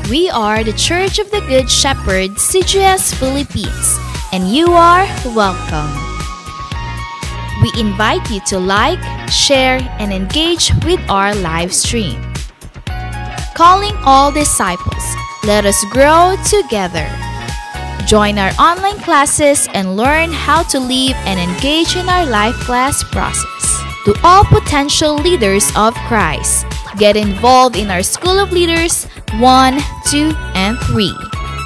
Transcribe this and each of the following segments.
We are the Church of the Good Shepherd, CGS Philippines, and you are welcome. We invite you to like, share, and engage with our live stream. Calling all disciples, let us grow together. Join our online classes and learn how to live and engage in our life class process. To all potential leaders of Christ, get involved in our School of Leaders 1, 2, and 3.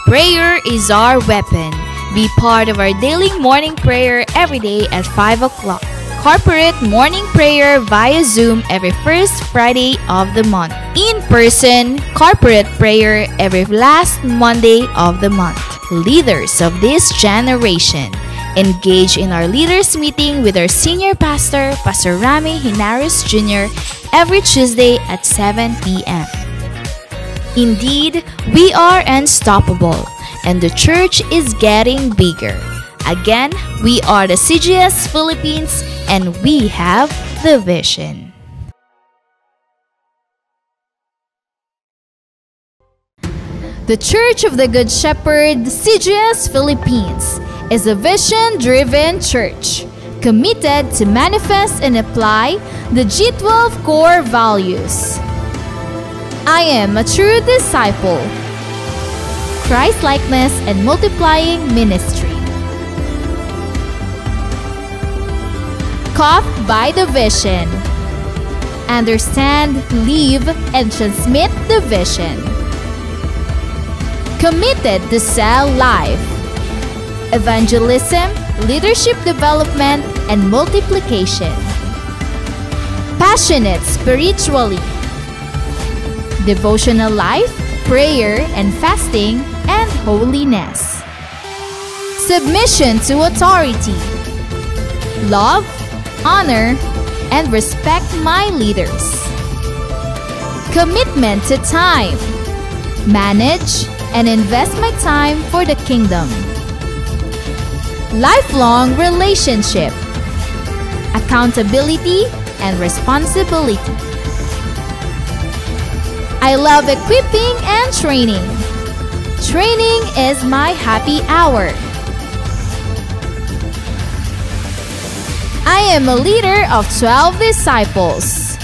Prayer is our weapon. Be part of our daily morning prayer every day at 5 o'clock. Corporate morning prayer via Zoom every first Friday of the month. In-person corporate prayer every last Monday of the month. Leaders of this generation, engage in our leaders meeting with our senior pastor, Pastor Rami Hinares Jr., every Tuesday at 7 p.m. Indeed, we are unstoppable, and the church is getting bigger. Again, we are the CGS Philippines, and we have the vision. The Church of the Good Shepherd, CGS Philippines, is a vision-driven church committed to manifest and apply the G12 core values. I am a true disciple, Christ-likeness and multiplying ministry. Caught by the vision. Understand, live, and transmit the vision. Committed to sell life. Evangelism, leadership development, and multiplication. Passionate spiritually. Devotional life, prayer and fasting, and holiness. Submission to authority. Love, honor, and respect my leaders. Commitment to time. Manage and invest my time for the kingdom. Lifelong relationship. Accountability and responsibility. I love equipping and training. Training is my happy hour. I am a leader of 12 disciples.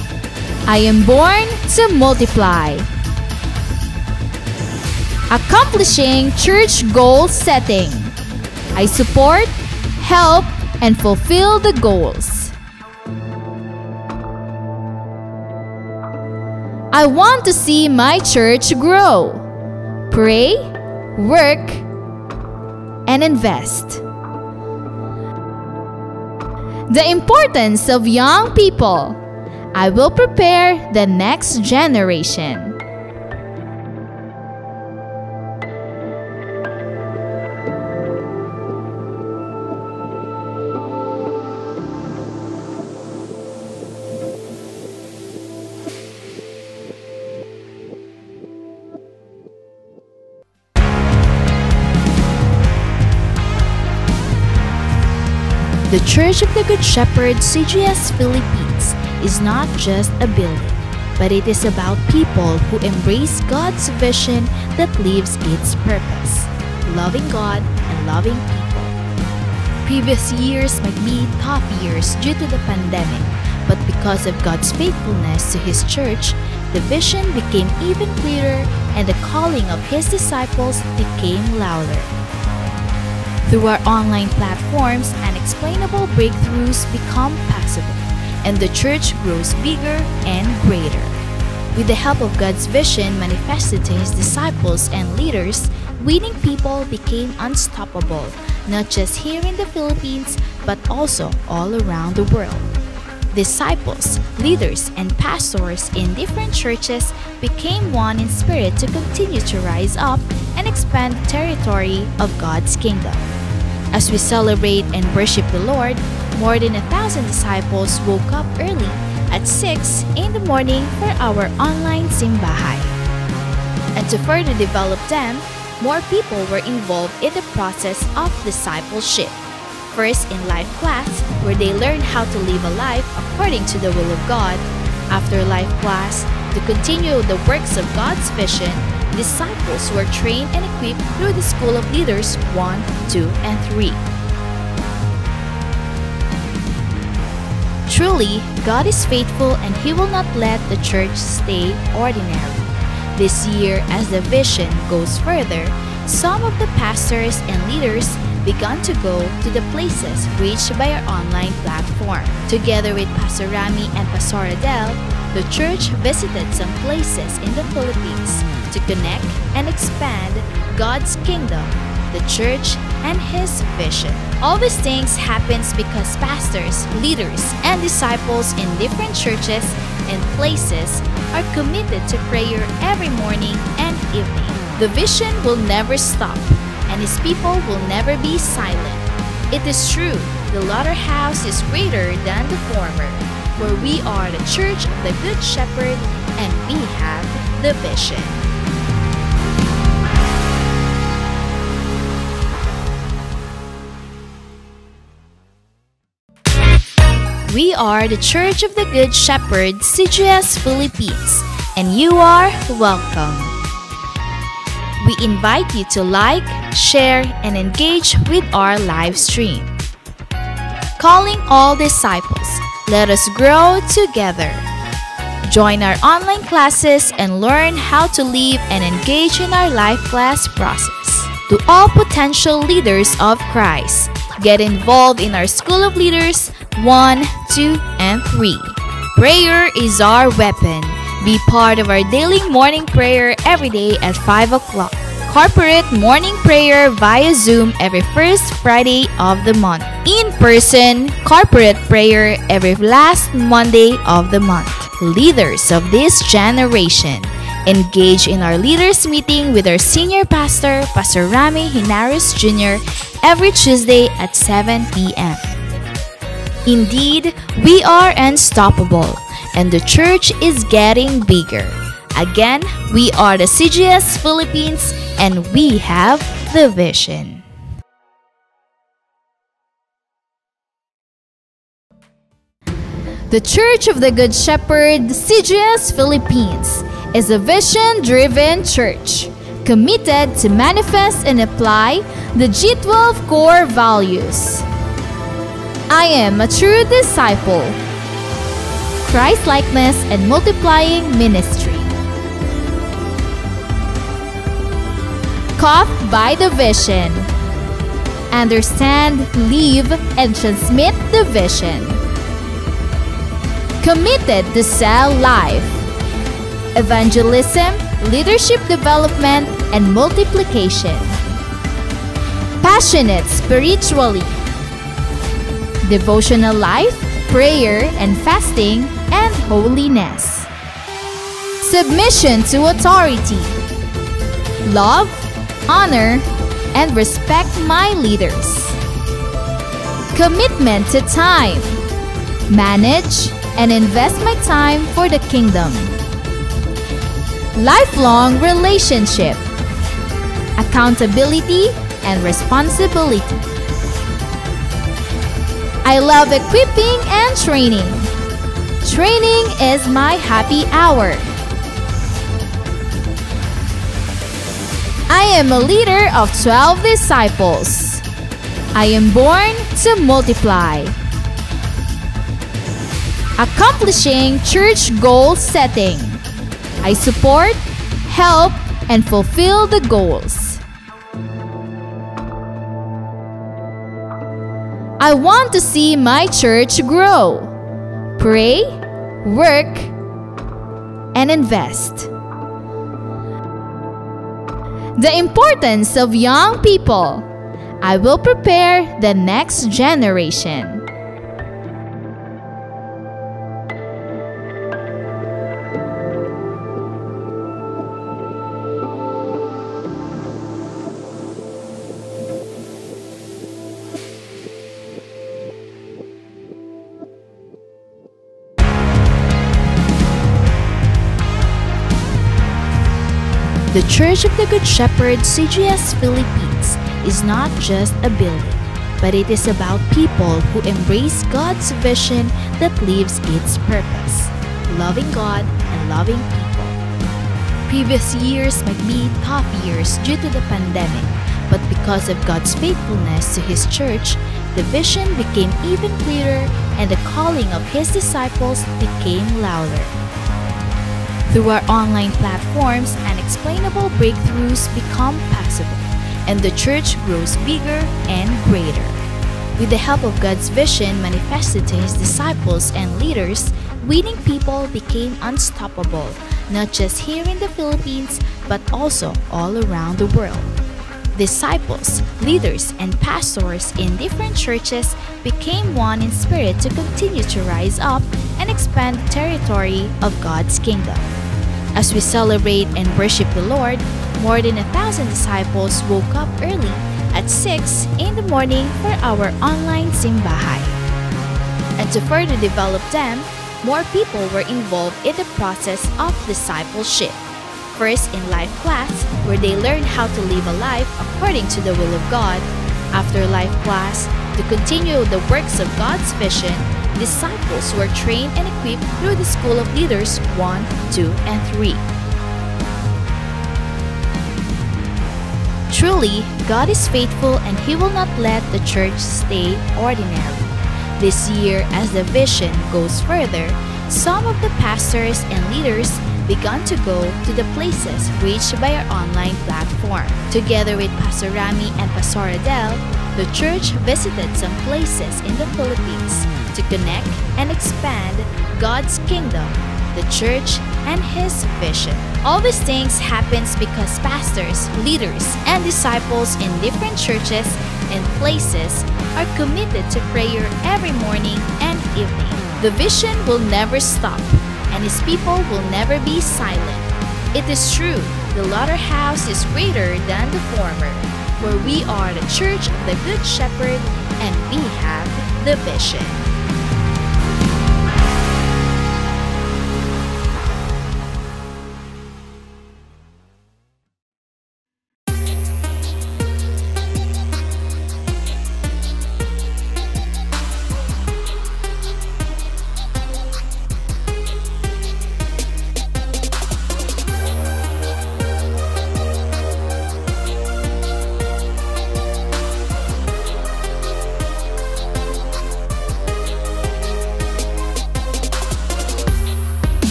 I am born to multiply. Accomplishing church goal setting. I support, help, and fulfill the goals. I want to see my church grow. Pray, work, and invest. The importance of young people. I will prepare the next generation. The Church of the Good Shepherd, CGS Philippines, is not just a building, but it is about people who embrace God's vision that lives its purpose, loving God and loving people. Previous years might be tough years due to the pandemic, but because of God's faithfulness to His church, the vision became even clearer and the calling of His disciples became louder. Through our online platforms, unexplainable breakthroughs become possible, and the church grows bigger and greater. With the help of God's vision manifested to His disciples and leaders, winning people became unstoppable, not just here in the Philippines, but also all around the world. Disciples, leaders, and pastors in different churches became one in spirit to continue to rise up and expand the territory of God's kingdom. As we celebrate and worship the Lord, more than 1,000 disciples woke up early at 6 in the morning for our online simbahay. And to further develop them, more people were involved in the process of discipleship. First in life class, where they learned how to live a life according to the will of God. After life class, to continue the works of God's vision, disciples were trained and equipped through the School of Leaders 1, 2, and 3. Truly, God is faithful and He will not let the church stay ordinary. This year, as the vision goes further, some of the pastors and leaders began to go to the places reached by our online platform. Together with Pastor Rami and Pastor Adele, the church visited some places in the Philippines to connect and expand God's kingdom, the church, and His vision. All these things happens because pastors, leaders, and disciples in different churches and places are committed to prayer every morning and evening. The vision will never stop, and His people will never be silent. It is true, the latter house is greater than the former, where we are the church of the Good Shepherd, and we have the vision. We are the Church of the Good Shepherd, CGS Philippines, and you are welcome. We invite you to like, share, and engage with our live stream. Calling all disciples, let us grow together. Join our online classes and learn how to live and engage in our life class process. To all potential leaders of Christ, get involved in our School of Leaders 1, 2, and 3. Prayer is our weapon. Be part of our daily morning prayer every day at 5 o'clock. Corporate morning prayer via Zoom every first Friday of the month. In-person corporate prayer every last Monday of the month. Leaders of this generation, engage in our leaders meeting with our senior pastor, Pastor Rami Hinares Jr., every Tuesday at 7 p.m. Indeed, we are unstoppable, and the church is getting bigger. Again, we are the CGS Philippines, and we have the vision. The Church of the Good Shepherd, CGS Philippines, is a vision-driven church committed to manifest and apply the G12 core values. I am a true disciple, Christ-likeness and multiplying ministry. Caught by the vision. Understand, live, and transmit the vision. Committed to sell life. Evangelism, leadership development, and multiplication. Passionate spiritually. Devotional life, prayer and fasting, and holiness. Submission to authority. Love, honor, and respect my leaders. Commitment to time. Manage and invest my time for the kingdom. Lifelong relationship. Accountability and responsibility. I love equipping and training. Training is my happy hour. I am a leader of 12 disciples. I am born to multiply. Accomplishing church goal setting. I support, help, and fulfill the goals. I want to see my church grow. Pray, work, and invest. The importance of young people. I will prepare the next generation. The Church of the Good Shepherd, CGS Philippines, is not just a building, but it is about people who embrace God's vision that lives its purpose, loving God and loving people. Previous years might be tough years due to the pandemic, but because of God's faithfulness to His church, the vision became even clearer and the calling of His disciples became louder. Through our online platforms, unexplainable breakthroughs become possible, and the church grows bigger and greater. With the help of God's vision manifested to His disciples and leaders, winning people became unstoppable, not just here in the Philippines, but also all around the world. Disciples, leaders, and pastors in different churches became one in spirit to continue to rise up and expand the territory of God's kingdom. As we celebrate and worship the Lord, more than 1,000 disciples woke up early at 6 in the morning for our online simbahay. And to further develop them, more people were involved in the process of discipleship. First in life class, where they learned how to live a life according to the will of God. After life class, to continue the works of God's vision, disciples were trained and equipped through the School of Leaders 1, 2, and 3. Truly, God is faithful and He will not let the church stay ordinary. This year, as the vision goes further, some of the pastors and leaders began to go to the places reached by our online platform. Together with Pastor Rami and Pastor Adele, the church visited some places in the Philippines to connect and expand God's kingdom, the church, and His vision. All these things happens because pastors, leaders, and disciples in different churches and places are committed to prayer every morning and evening. The vision will never stop, and His people will never be silent. It is true, the latter house is greater than the former, where we are the church of the Good Shepherd, and we have the vision.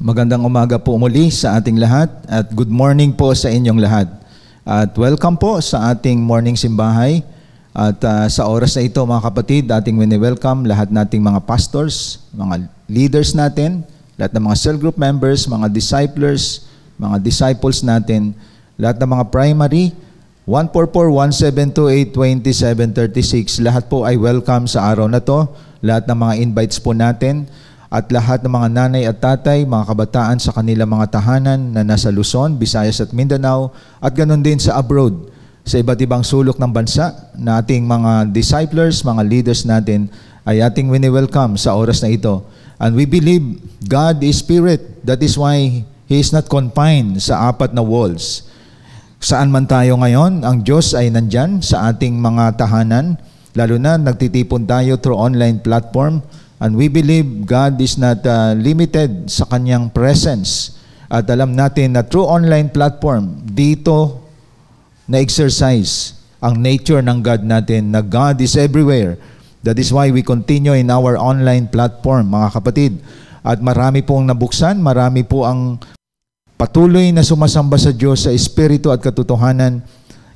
Magandang umaga po muli sa ating lahat at good morning po sa inyong lahat. At welcome po sa ating morning simbahay. At sa oras na ito mga kapatid, ating wini-welcome lahat nating mga pastors, mga leaders natin, lahat ng mga cell group members, mga disciples, mga disciples natin, lahat ng mga primary, 144-1728-2736, lahat po ay welcome sa araw na to. Lahat ng mga invites po natin at lahat ng mga nanay at tatay, mga kabataan sa kanilang mga tahanan na nasa Luzon, Visayas at Mindanao at ganoon din sa abroad, sa iba't ibang sulok ng bansa na ating mga disciples, mga leaders natin ay ating wini-welcome sa oras na ito. And we believe God is Spirit. That is why He is not confined sa apat na walls. Saan man tayo ngayon, ang Diyos ay nandyan sa ating mga tahanan, lalo na nagtitipon tayo through online platform. And we believe God is not limited sa Kanyang presence. At alam natin na through online platform, dito na-exercise ang nature ng God natin, na God is everywhere. That is why we continue in our online platform, mga kapatid. At marami pong nabuksan, marami po ang patuloy na sumasamba sa Diyos sa Espiritu at katotohanan,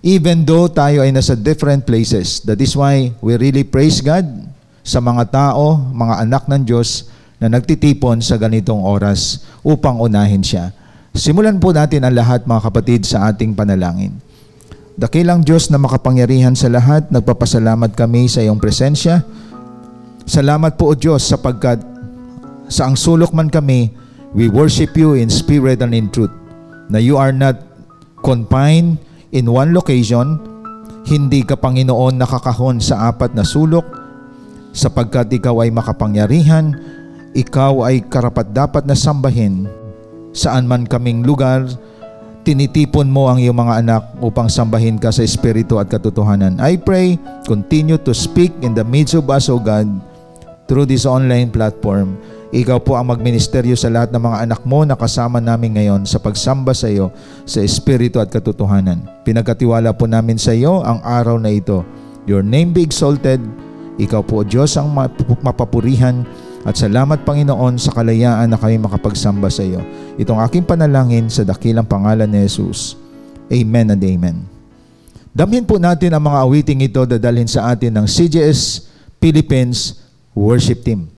even though tayo ay nasa different places. That is why we really praise God sa mga tao, mga anak ng Diyos na nagtitipon sa ganitong oras upang unahin siya. Simulan po natin ang lahat, mga kapatid, sa ating panalangin. Dakilang Diyos na makapangyarihan sa lahat, nagpapasalamat kami sa iyong presensya. Salamat po, O Diyos, sapagkat sa ang sulok man kami, we worship you in spirit and in truth, na you are not confined in one location, hindi ka, Panginoon, nakakahon sa apat na sulok, sapagkat ikaw ay makapangyarihan, ikaw ay karapat-dapat na sambahin. Saan man kaming lugar, tinitipon mo ang iyong mga anak upang sambahin ka sa Espiritu at katotohanan. I pray, continue to speak in the midst of us, O God, through this online platform. Ikaw po ang magministeryo sa lahat ng mga anak mo na kasama namin ngayon sa pagsamba sa iyo sa Espiritu at katotohanan. Pinagkatiwala po namin sa iyo ang araw na ito. Your name be exalted. Ikaw po, Diyos, ang mapapurihan, at salamat, Panginoon, sa kalayaan na kami makapagsamba sa iyo. Itong aking panalangin sa dakilang pangalan ni Jesus. Amen and amen. Damhin po natin ang mga awiting ito, dadalhin sa atin ng CGS Philippines Worship Team.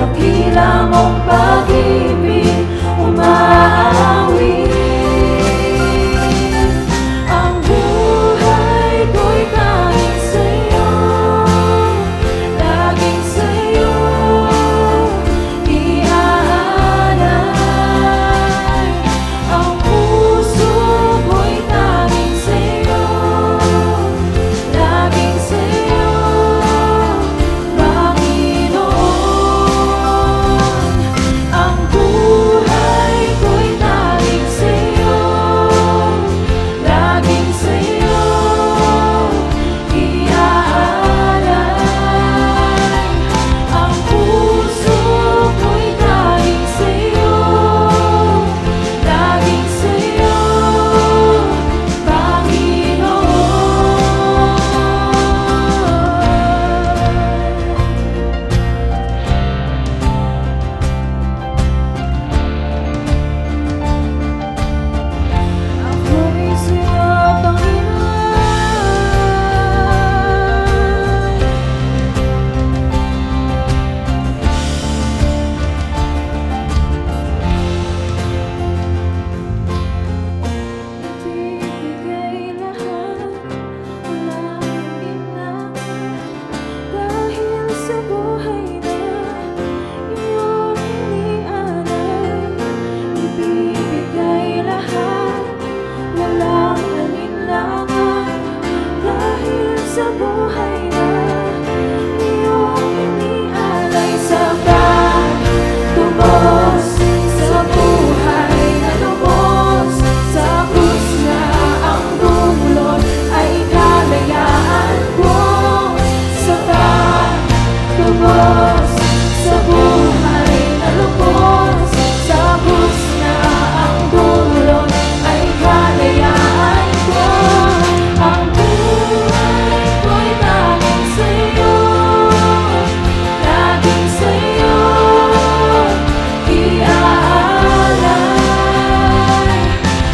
dakila mong pag-ibig umaawi. Ang buhay ko'y tanging sa'yo, sa buhay na iyong inialay sa pagtubos sa buhay na lubos sa krus na ang dulot ay kalayaan ko sa pagtubos sa buhay na lubos sa krus na ang dulot ay kalayaan ko. Ang buhay ko'y laging sa'yo, laging sa'yo iaalay.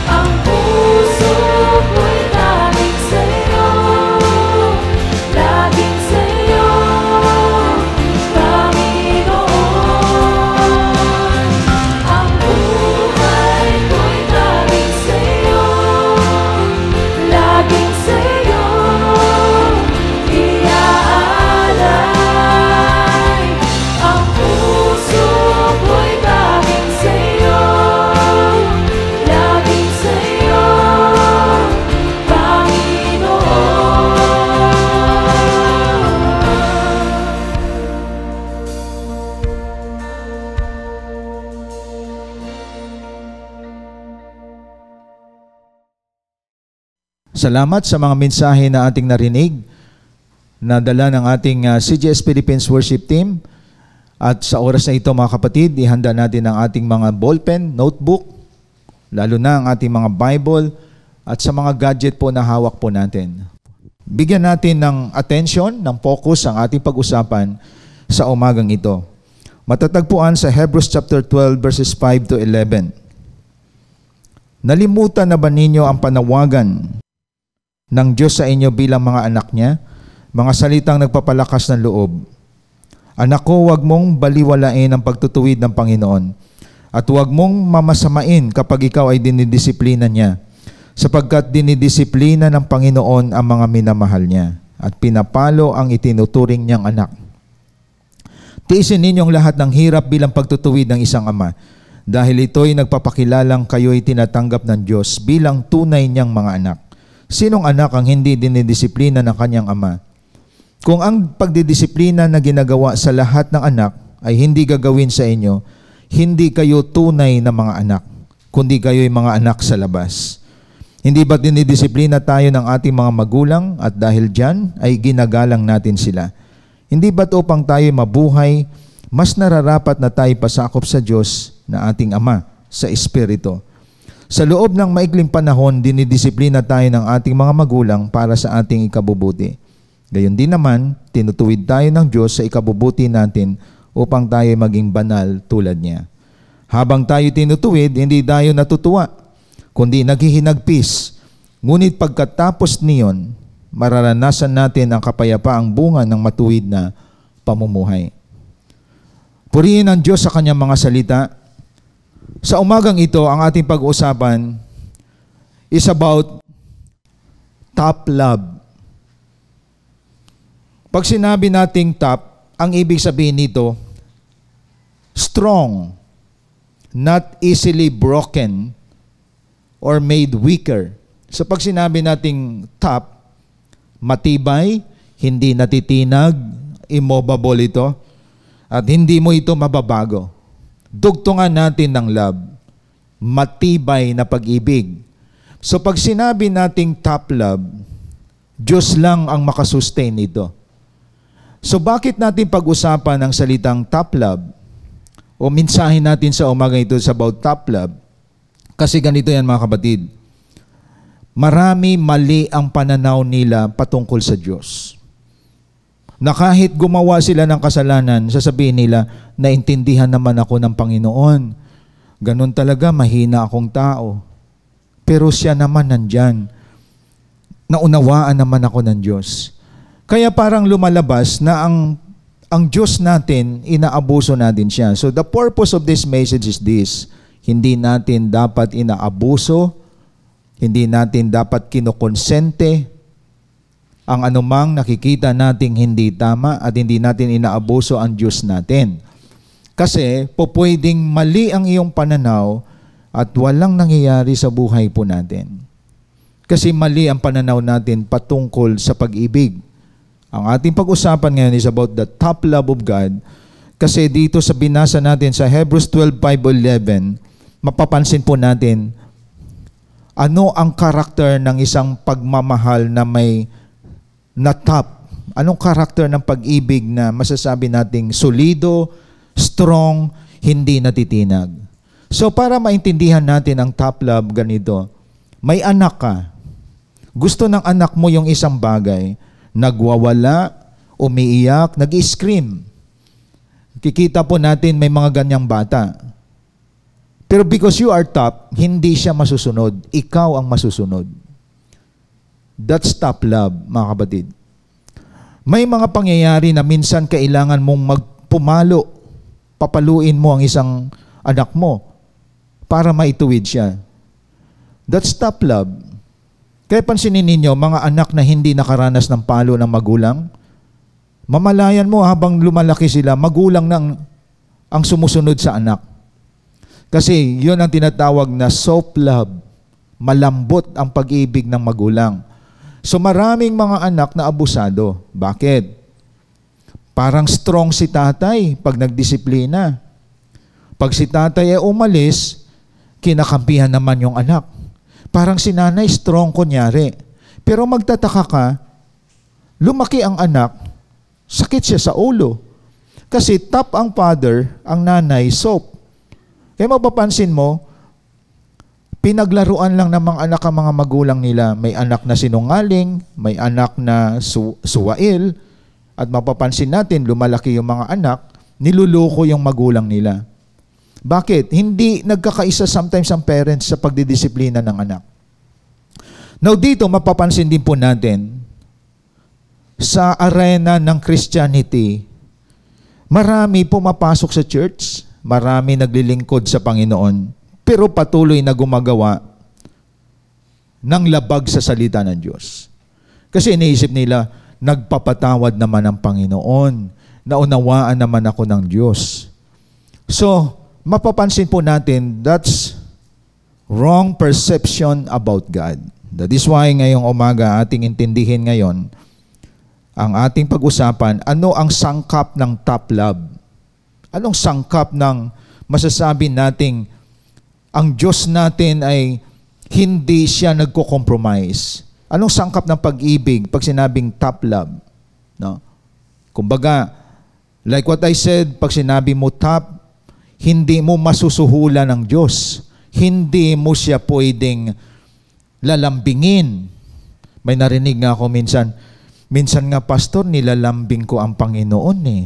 Ang puso ko'y laging sa'yo, laging sa'yo, Panginoon. Ang buhay ko'y laging sa'yo, laging sa'yo iaalay. Ang puso ko'y laging sa'yo, laging sa'yo, Salamat sa mga mensahe na ating narinig na dala ng ating CGS Philippines Worship Team. At sa oras na ito mga kapatid, ihanda natin ang ating mga ballpen, notebook, lalo na ang ating mga Bible at sa mga gadget po na hawak po natin. Bigyan natin ng attention, ng focus ang ating pag-usapan sa umagang ito. Matatagpuan sa Hebrews chapter 12 verses 5 to 11. Nalimutan na ba ninyo ang panawagan ng Diyos sa inyo bilang mga anak niya? Mga salitang nagpapalakas ng loob. Anak ko, huwag mong baliwalain ang pagtutuwid ng Panginoon at huwag mong mamasamain kapag ikaw ay dinidisiplina niya, sapagkat dinidisiplina ng Panginoon ang mga minamahal niya at pinapalo ang itinuturing niyang anak. Tiisin ninyong lahat ng hirap bilang pagtutuwid ng isang ama, dahil ito'y nagpapakilalang kayo'y tinatanggap ng Diyos bilang tunay niyang mga anak. Sinong anak ang hindi dinidisiplina ng kanyang ama? Kung ang pagdidisiplina na ginagawa sa lahat ng anak ay hindi gagawin sa inyo, hindi kayo tunay na mga anak, kundi kayo'y mga anak sa labas. Hindi ba't dinidisiplina tayo ng ating mga magulang at dahil dyan ay ginagalang natin sila? Hindi ba't upang tayo mabuhay, mas nararapat na tayo pasakop sa Diyos na ating Ama sa Espiritu? Sa loob ng maikling panahon, dinidisiplina tayo ng ating mga magulang para sa ating ikabubuti. Gayon din naman, tinutuwid tayo ng Diyos sa ikabubuti natin upang tayo maging banal tulad niya. Habang tayo tinutuwid, hindi tayo natutuwa, kundi naghihinagpis. Ngunit pagkatapos niyon, mararanasan natin ang kapayapaang bunga ng matuwid na pamumuhay. Purihin ang Diyos sa kanyang mga salita. Sa umagang ito, ang ating pag-uusapan is about top love. Pag sinabi nating top, ang ibig sabihin nito, strong, not easily broken or made weaker. So pag sinabi nating top, matibay, hindi natitinag, immovable ito, at hindi mo ito mababago. Dugtungan natin ng love, matibay na pag-ibig. So pag sinabi nating top love, Diyos lang ang makasustain nito. So bakit natin pag-usapan ang salitang top love? O mensahe natin sa umaga ito is about top love. Kasi ganito yan mga kapatid. Marami mali ang pananaw nila patungkol sa Diyos. Na kahit gumawa sila ng kasalanan, sasabihin nila, naintindihan naman ako ng Panginoon. Ganun talaga, mahina akong tao. Pero siya naman nandyan. Naunawaan naman ako ng Diyos. Kaya parang lumalabas na ang Diyos natin, inaabuso natin siya. So the purpose of this message is this. Hindi natin dapat inaabuso, hindi natin dapat kinukonsente ang anumang nakikita nating hindi tama at hindi natin inaabuso ang Diyos natin. Kasi pwedeng mali ang iyong pananaw at walang nangyayari sa buhay po natin. Kasi mali ang pananaw natin patungkol sa pag-ibig. Ang ating pag-usapan ngayon is about the top love of God. Kasi dito sa binasa natin sa Hebrews 12:5-11, mapapansin po natin ano ang karakter ng isang pagmamahal na may na top. Anong karakter ng pag-ibig na masasabi nating solido, strong, hindi natitinag. So para maintindihan natin ang top love, ganito. May anak ka. Gusto ng anak mo yung isang bagay, nagwawala, umiiyak, nag-scream. Kikita po natin may mga ganyang bata. Pero because you are top, hindi siya masusunod. Ikaw ang masusunod. That's top love, mga kapatid. May mga pangyayari na minsan kailangan mong magpumalo, papaluin mo ang isang anak mo para maituwid siya. That's top love. Kaya pansinin ninyo, mga anak na hindi nakaranas ng palo ng magulang, mamalayan mo habang lumalaki sila, magulang nang ang sumusunod sa anak. Kasi yun ang tinatawag na soft love. Malambot ang pag-ibig ng magulang. So maraming mga anak na abusado. Bakit? Parang strong si tatay pag nagdisiplina. Pag si tatay ay umalis, kinakampihan naman yung anak. Parang si nanay strong kunyari. Pero magtataka ka, lumaki ang anak, sakit siya sa ulo. Kasi top ang father, ang nanay soft. Kaya mapapansin mo, pinaglaruan lang ng mga anak ang mga magulang nila. May anak na sinungaling, may anak na suwail, at mapapansin natin, lumalaki yung mga anak, niluloko yung magulang nila. Bakit? Hindi nagkakaisa sometimes ang parents sa pagdidisiplina ng anak. Now dito, mapapansin din po natin, sa arena ng Christianity, marami pumapasok sa church, marami naglilingkod sa Panginoon, pero patuloy na gumagawa ng labag sa salita ng Diyos. Kasi iniisip nila, nagpapatawad naman ang Panginoon, naunawaan naman ako ng Diyos. So, mapapansin po natin, that's wrong perception about God. That is why ngayong umaga ating intindihin ngayon ang ating pag-usapan, ano ang sangkap ng top love? Anong sangkap ng masasabi nating ang Diyos natin ay hindi siya nagko-compromise? Anong sangkap ng pag-ibig pag sinabing top love? No? Kumbaga, like what I said, pag sinabi mo top, hindi mo masusuhulan ng Diyos. Hindi mo siya pwedeng lalambingin. May narinig nga ako minsan nga pastor, nilalambing ko ang Panginoon eh.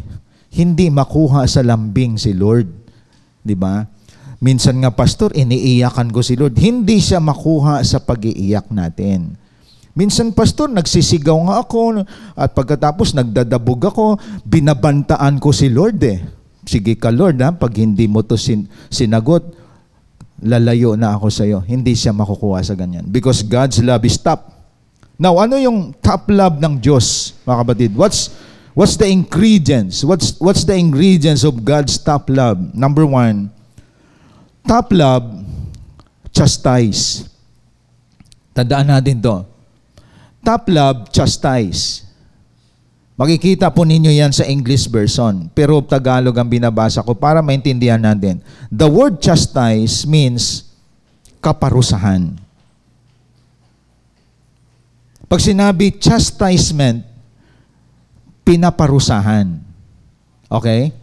Hindi makuha sa lambing si Lord. Di ba? Minsan nga pastor, iniiyakan ko si Lord. Hindi siya makuha sa pag-iiyak natin. Minsan pastor, nagsisigaw nga ako at pagkatapos nagdadabog ako, binabantaan ko si Lord eh. Sige ka Lord ha, pag hindi mo to sinagot, lalayo na ako sa iyo. Hindi siya makukuha sa ganyan. Because God's love is top. Now, ano yung top love ng Diyos, mga kapatid? What's the ingredients? What's the ingredients of God's top love? Number 1, top love, chastise. Tandaan natin to. Top love, chastise. Makikita po ninyo yan sa English version. Pero Tagalog ang binabasa ko para maintindihan natin. The word chastise means kaparusahan. Pag sinabi chastisement, pinaparusahan. Okay?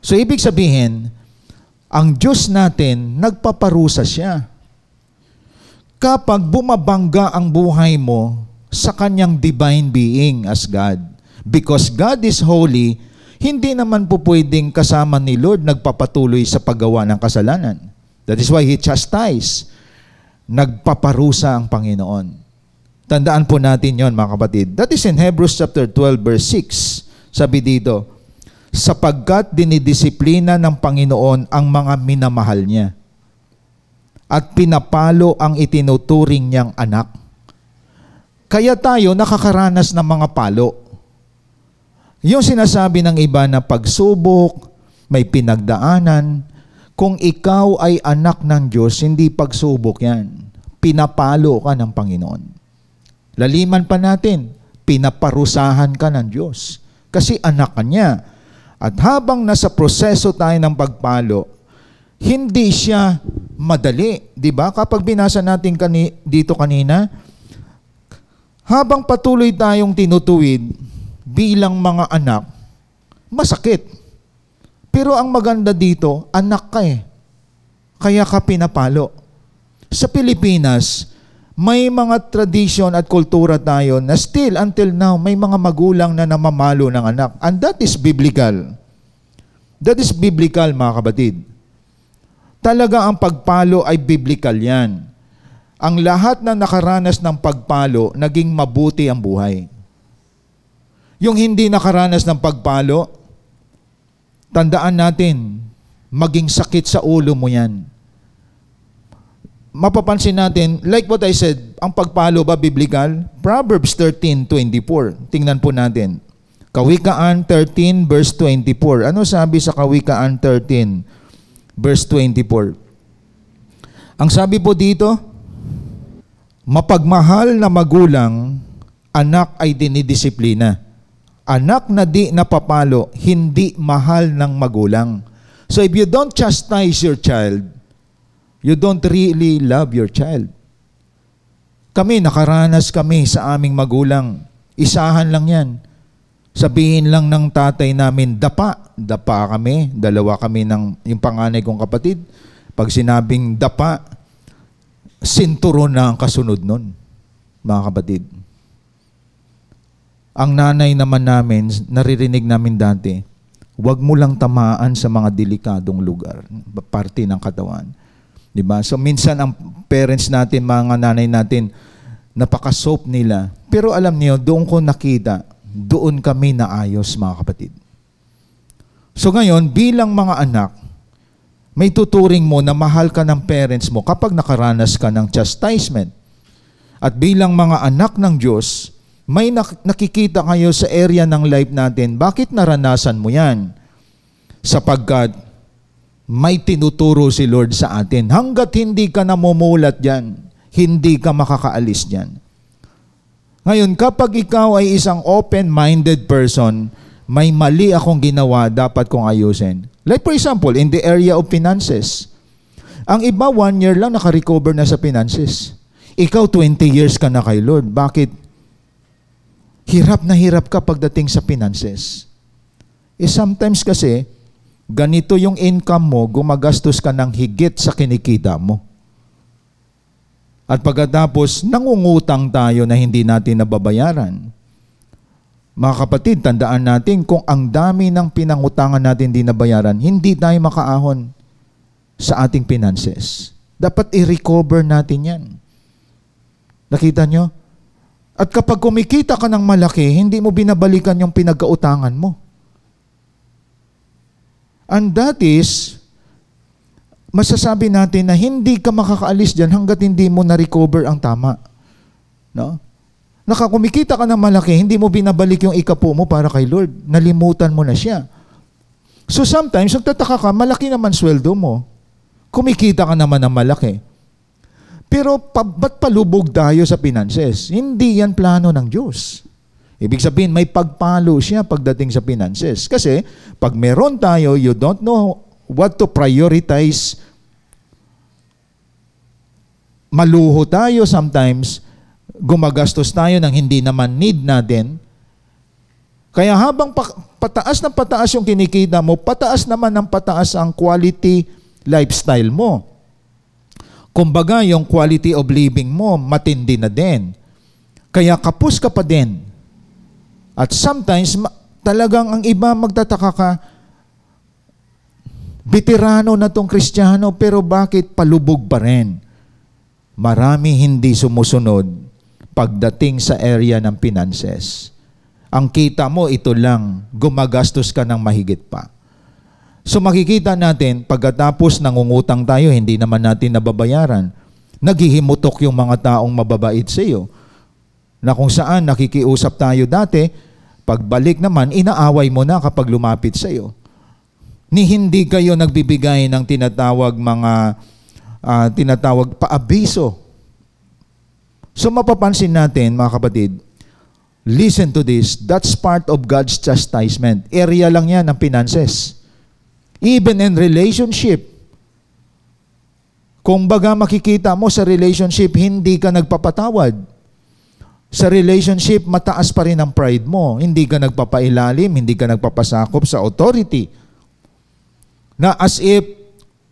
So ibig sabihin, ang Diyos natin, nagpaparusa siya. Kapag bumabangga ang buhay mo sa kanyang divine being as God. Because God is holy, hindi naman po pwedeng kasama ni Lord nagpapatuloy sa paggawa ng kasalanan. That is why He chastise. Nagpaparusa ang Panginoon. Tandaan po natin yon, mga kapatid. That is in Hebrews chapter 12 verse 6. Sabi dito, sapagkat dinidisiplina ng Panginoon ang mga minamahal niya at pinapalo ang itinuturing niyang anak. Kaya tayo nakakaranas ng mga palo. Yung sinasabi ng iba na pagsubok, may pinagdaanan, kung ikaw ay anak ng Diyos, hindi pagsubok yan. Pinapalo ka ng Panginoon. Laliman pa natin, Pinaparusahan ka ng Diyos. Kasi anak ka niya. At habang nasa proseso tayo ng pagpalo, hindi siya madali. Diba? Kapag binasa natin dito kanina, habang patuloy tayong tinutuwid bilang mga anak, masakit. Pero ang maganda dito, anak ka eh. Kaya ka pinapalo. Sa Pilipinas, may mga tradisyon at kultura tayo na still until now, may mga magulang na namamalo ng anak. And that is biblical. That is biblical, mga kapatid. Talaga ang pagpalo ay biblical yan. Ang lahat na nakaranas ng pagpalo, naging mabuti ang buhay. Yung hindi nakaranas ng pagpalo, tandaan natin, maging sakit sa ulo mo yan. Mapapansin natin, like what I said, ang pagpalo ba biblical? Proverbs 13:24. Tingnan po natin. Kawikaan 13 verse 24. Ano sabi sa Kawikaan 13 verse 24? Ang sabi po dito, mapagmahal na magulang, anak ay dinidisiplina. Anak na di napapalo, hindi mahal ng magulang. So if you don't chastise your child, you don't really love your child. Kami, nakaranas kami sa aming magulang. Isahan lang yan. Sabihin lang ng tatay namin, dapa. Dapa kami. Dalawa kami yung panganay kong kapatid. Pag sinabing dapa, sinturon na ang kasunod nun, mga kapatid. Ang nanay naman namin, naririnig namin dati, huwag mo lang tamaan sa mga delikadong lugar, parte ng katawan. Diba? So minsan ang parents natin, mga nanay natin, napaka-soap nila. Pero alam niyo, doon ko nakita, doon kami naayos, mga kapatid. So ngayon, bilang mga anak, may tuturing mo na mahal ka ng parents mo kapag nakaranas ka ng chastisement. At bilang mga anak ng Diyos, may nakikita kayo sa area ng life natin, bakit naranasan mo yan? Sapagkat may tinuturo si Lord sa atin. Hanggat hindi ka namumulat dyan, hindi ka makakaalis dyan. Ngayon, kapag ikaw ay isang open-minded person, may mali akong ginawa, dapat kong ayusin. Like for example, in the area of finances. Ang iba, 1 year lang nakarecover na sa finances. Ikaw, 20 years ka na kay Lord. Bakit? Hirap na hirap ka pagdating sa finances. Sometimes kasi, ganito yung income mo, gumagastos ka ng higit sa kinikita mo. At pagkatapos, nangungutang tayo na hindi natin nababayaran. Mga kapatid, tandaan natin kung ang dami ng pinangutangan natin hindi nabayaran, hindi tayo makaahon sa ating finances. Dapat i-recover natin yan. Nakita nyo? At kapag kumikita ka ng malaki, hindi mo binabalikan yung pinagkautangan mo. And that is, masasabi natin na hindi ka makakaalis dyan hanggat hindi mo na-recover ang tama. No? Nakakumikita ka ng malaki, hindi mo binabalik yung ikapo mo para kay Lord. Nalimutan mo na siya. So sometimes, nagtataka ka, malaki naman sweldo mo. Kumikita ka naman ng malaki. Pero ba't palubog tayo sa finances? Hindi yan plano ng Diyos. Ibig sabihin, may pagpalo siya pagdating sa finances. Kasi, pag meron tayo, you don't know what to prioritize. Maluho tayo sometimes, gumagastos tayo ng hindi naman need natin. Kaya habang pataas ng pataas yung kinikita mo, pataas naman ng pataas ang quality lifestyle mo. Kumbaga, yung quality of living mo, matindi na din. Kaya kapos ka pa din. At sometimes, talagang ang iba magtataka ka, veterano na tong Kristiyano, pero bakit palubog pa rin? Marami hindi sumusunod pagdating sa area ng finances. Ang kita mo, ito lang, gumagastos ka ng mahigit pa. So makikita natin, pagkatapos nangungutang tayo, hindi naman natin nababayaran. Naghihimutok yung mga taong mababait sa iyo. Na kung saan nakikiusap tayo dati, pagbalik naman, inaaway mo na kapag lumapit sa iyo. Ni hindi kayo nagbibigay ng tinatawag paabiso. So mapapansin natin, mga kapatid, Listen to this. That's part of God's chastisement. Area lang yan ng finances. Even in relationship. Kung baga makikita mo sa relationship, hindi ka nagpapatawad. Sa relationship, mataas pa rin ang pride mo. Hindi ka nagpapailalim, hindi ka nagpapasakop sa authority. Na as if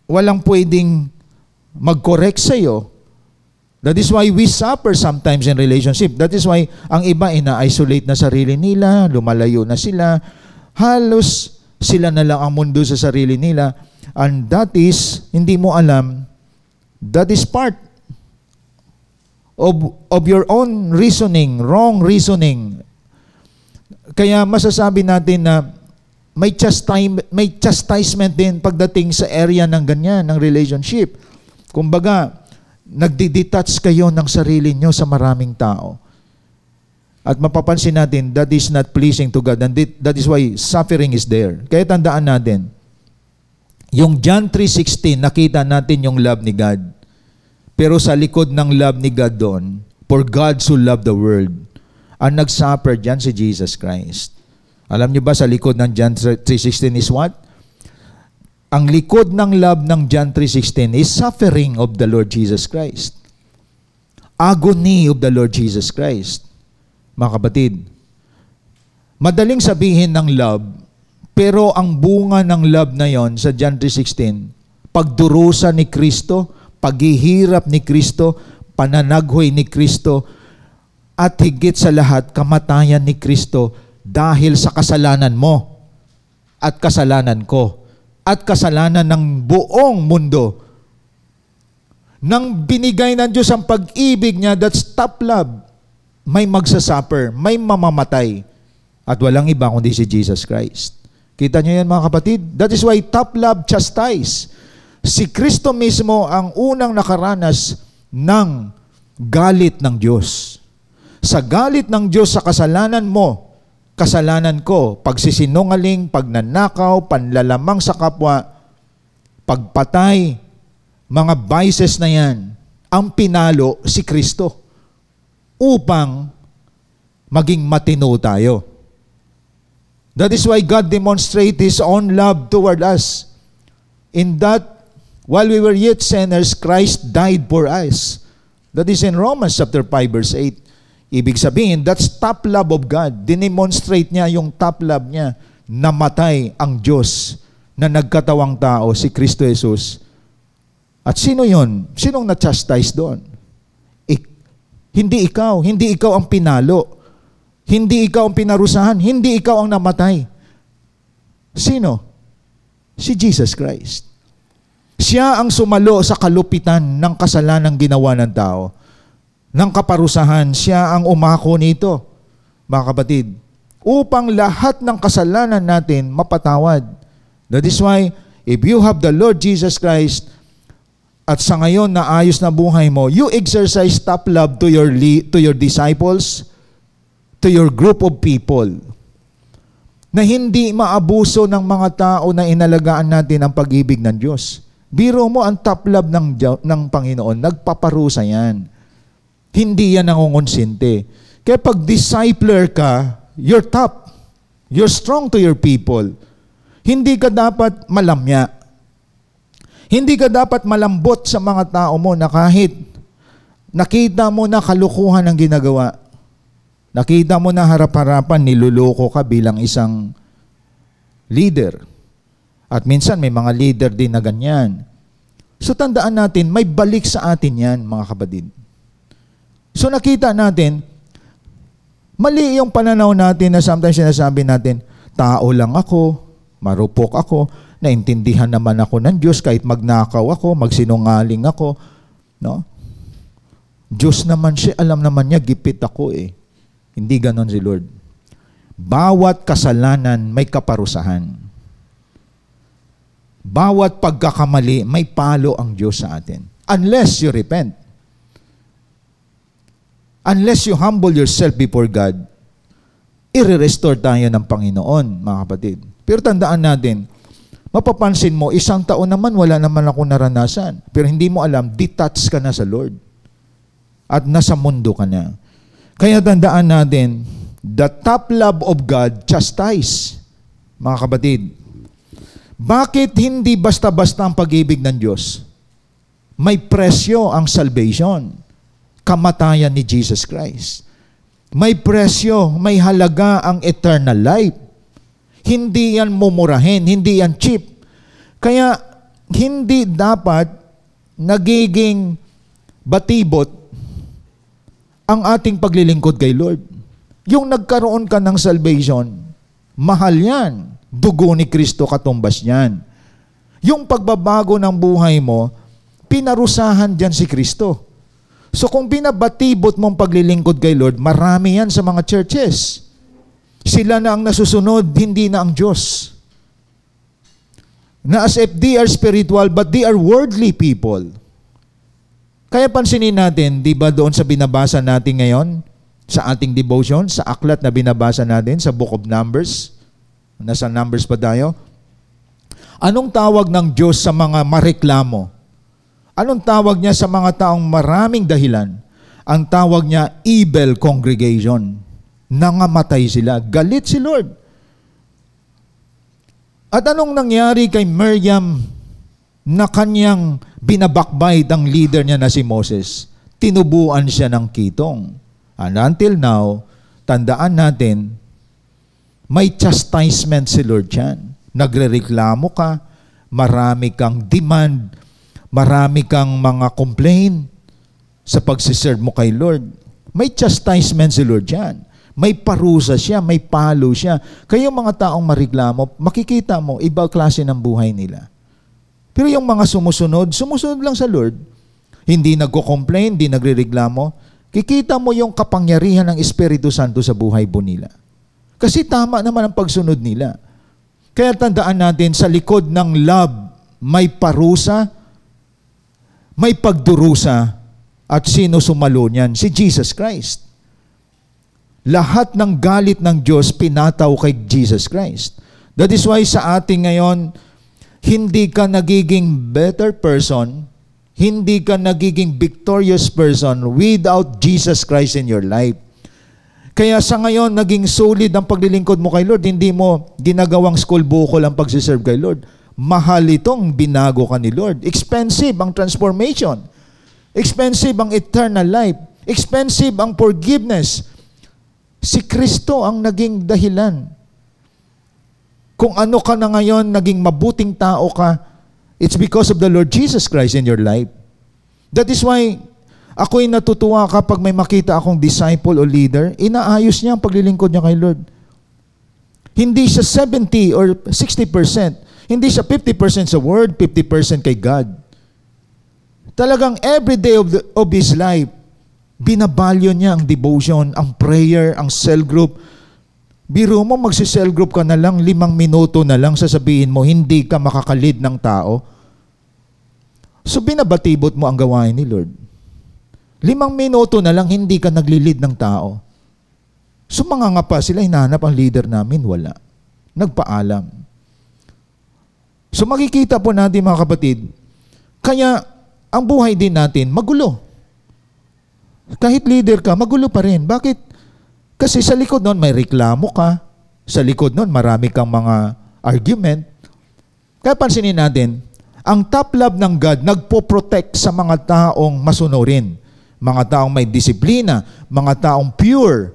walang pwedeng mag-correct sa'yo. That is why we suffer sometimes in relationship. That is why ang iba ina-isolate na sarili nila, lumalayo na sila. Halos sila na lang ang mundo sa sarili nila. And that is, hindi mo alam, that is part of your own reasoning, wrong reasoning. Kaya masasabi natin na may chastisement din pagdating sa area ng ganyan, ng relationship. Kumbaga, nagdi-detach kayo ng sarili nyo sa maraming tao. At mapapansin natin, that is not pleasing to God. And that is why suffering is there. Kaya tandaan natin, yung John 3:16, nakita natin yung love ni God. Pero sa likod ng love ni God doon, for God so loved the world, ang nag-suffer dyan si Jesus Christ. Alam niyo ba sa likod ng John 3:16 is what? Ang likod ng love ng John 3:16 is suffering of the Lord Jesus Christ. Agony of the Lord Jesus Christ. Mga kapatid, madaling sabihin ng love, pero ang bunga ng love na yon sa John 3:16, pagdurusa ni Kristo, paghihirap ni Kristo, pananaghoy ni Kristo, at higit sa lahat, kamatayan ni Kristo dahil sa kasalanan mo at kasalanan ko at kasalanan ng buong mundo. Nang binigay ng Diyos ang pag-ibig niya, that's top love, may magsasuffer, may mamamatay. At walang iba kundi si Jesus Christ. Kita niyo yan mga kapatid? That is why top love chastise. Si Kristo mismo ang unang nakaranas ng galit ng Diyos. Sa galit ng Diyos sa kasalanan mo, kasalanan ko, pagsisinungaling, pagnanakaw, panlalamang sa kapwa, pagpatay, mga vices na yan, ang pinalo si Kristo upang maging matino tayo. That is why God demonstrates His own love toward us. In that, while we were yet sinners, Christ died for us. That is in Romans chapter 5 verse 8. Ibig sabihin, that's top love of God. Dinemonstrate niya yung top love niya. Namatay ang Diyos na nagkatawang tao, si Kristo Jesus. At sino yon? Sinong na-chastise doon? Hindi ikaw. Hindi ikaw ang pinalo. Hindi ikaw ang pinarusahan. Hindi ikaw ang namatay. Sino? Si Jesus Christ. Siya ang sumalo sa kalupitan ng kasalanang ginawa ng tao. Ng kaparusahan, siya ang umako nito, mga kapatid, upang lahat ng kasalanan natin mapatawad. That is why, if you have the Lord Jesus Christ, at sa ngayon na ayos na buhay mo, you exercise top love to your disciples, to your group of people, na hindi maabuso ng mga tao na inalagaan natin ang pag-ibig ng Diyos. Biro mo ang top love ng Panginoon, nagpaparusa yan. Hindi yan nangungonsinte. Kaya pag discipler ka, you're top. You're strong to your people. Hindi ka dapat malamya. Hindi ka dapat malambot sa mga tao mo na kahit nakita mo na kalukuhan ang ginagawa, nakita mo na harap-harapan, niluloko ka bilang isang leader. At minsan may mga leader din na ganyan. So tandaan natin, may balik sa atin yan, mga kapatid. So nakita natin, mali yung pananaw natin na sometimes sinasabi natin, tao lang ako, marupok ako, naintindihan naman ako ng Diyos kahit magnakaw ako, magsinungaling ako. No? Diyos naman siya, alam naman niya, gipit ako eh. Hindi ganon si Lord. Bawat kasalanan may kaparusahan. Bawat pagkakamali, may palo ang Diyos sa atin. Unless you repent. Unless you humble yourself before God, i-restore tayo ng Panginoon, mga kapatid. Pero tandaan natin, mapapansin mo, 1 taon naman, wala naman ako naranasan. Pero hindi mo alam, detached ka na sa Lord. At nasa mundo ka na. Kaya tandaan natin, The top love of God, chastise. Mga kapatid, bakit hindi basta-basta ang pag-ibig ng Diyos? May presyo ang salvation, kamatayan ni Jesus Christ. May presyo, may halaga ang eternal life. Hindi yan mumurahin, hindi yan cheap. Kaya hindi dapat nagiging batibot ang ating paglilingkod kay Lord. Yung nagkaroon ka ng salvation, mahal yan. Dugo ni Kristo katumbas niyan. Yung pagbabago ng buhay mo, pinarusahan dyan si Kristo. So kung binabatibot mong paglilingkod kay Lord, marami yan sa mga churches. Sila na ang nasusunod, hindi na ang Diyos. Na as if they are spiritual, but they are worldly people. Kaya pansinin natin, di ba doon sa binabasa natin ngayon, sa ating devotion, sa aklat na binabasa natin, sa Book of Numbers, nasa Numbers pa tayo, anong tawag ng Diyos sa mga mareklamo? Anong tawag niya sa mga taong maraming dahilan? Ang tawag niya, evil congregation. Nangamatay sila. Galit si Lord. At anong nangyari kay Miriam na kanyang binabakbite ang leader niya na si Moses? Tinubuan siya ng kitong. And until now, tandaan natin, may chastisement si Lord yan. Nagrereklamo ka, marami kang demand, marami kang mga complaint sa pagsiserve mo kay Lord. May chastisement si Lord yan. May parusa siya, may palo siya. Kaya yung mga taong mareklamo, makikita mo, iba klase ng buhay nila. Pero yung mga sumusunod lang sa Lord, hindi nagko-complain, hindi nagrereklamo, kikita mo yung kapangyarihan ng Espiritu Santo sa buhay po nila. Kasi tama naman ang pagsunod nila. Kaya tandaan natin, sa likod ng love, may parusa, may pagdurusa, at sino sumalo niyan? Si Jesus Christ. Lahat ng galit ng Diyos pinataw kay Jesus Christ. That is why sa ating ngayon, hindi ka nagiging better person, hindi ka nagiging victorious person without Jesus Christ in your life. Kaya sa ngayon, naging solid ang paglilingkod mo kay Lord. Hindi mo ginagawang school bukol ang pagsiserve kay Lord. Mahal itong binago ka ni Lord. Expensive ang transformation. Expensive ang eternal life. Expensive ang forgiveness. Si Kristo ang naging dahilan. Kung ano ka na ngayon, naging mabuting tao ka, it's because of the Lord Jesus Christ in your life. That is why ako'y natutuwa kapag may makita akong disciple o leader, inaayos niya ang paglilingkod niya kay Lord. Hindi siya 70 or 60%. Hindi siya 50% sa Word, 50% kay God. Talagang every day of his life, binabalyo niya ang devotion, ang prayer, ang cell group. Biro mo, magsi-cell group ka na lang, 5 minuto na lang, sasabihin mo, hindi ka makakalid ng tao. So binabatibot mo ang gawain ni Lord. 5 minuto na lang, hindi ka naglilid ng tao. So mangangapa sila, hinahanap ang leader namin, wala. Nagpaalam. So makikita po natin mga kapatid, kaya ang buhay din natin, magulo. Kahit leader ka, magulo pa rin. Bakit? Kasi sa likod nun, may reklamo ka. Sa likod nun, marami kang mga argument. Kaya pansinin natin, ang top love ng God, nagpo-protect sa mga taong masunurin. Mga taong may disiplina, mga taong pure.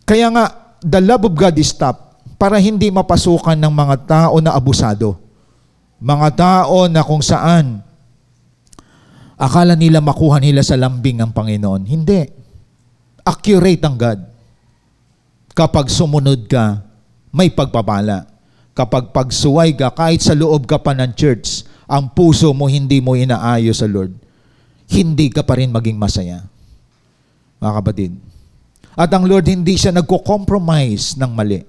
Kaya nga, the love of God is top para hindi mapasukan ng mga tao na abusado. Mga tao na kung saan akala nila makuha nila sa lambing ang Panginoon. Hindi. Accurate ang God. Kapag sumunod ka, may pagpapala. Kapag pagsuway ka, kahit sa loob ka pa ng church, ang puso mo hindi mo inaayos sa Lord, hindi ka pa rin maging masaya. Mga kapatid. At ang Lord hindi siya nagko-compromise ng mali.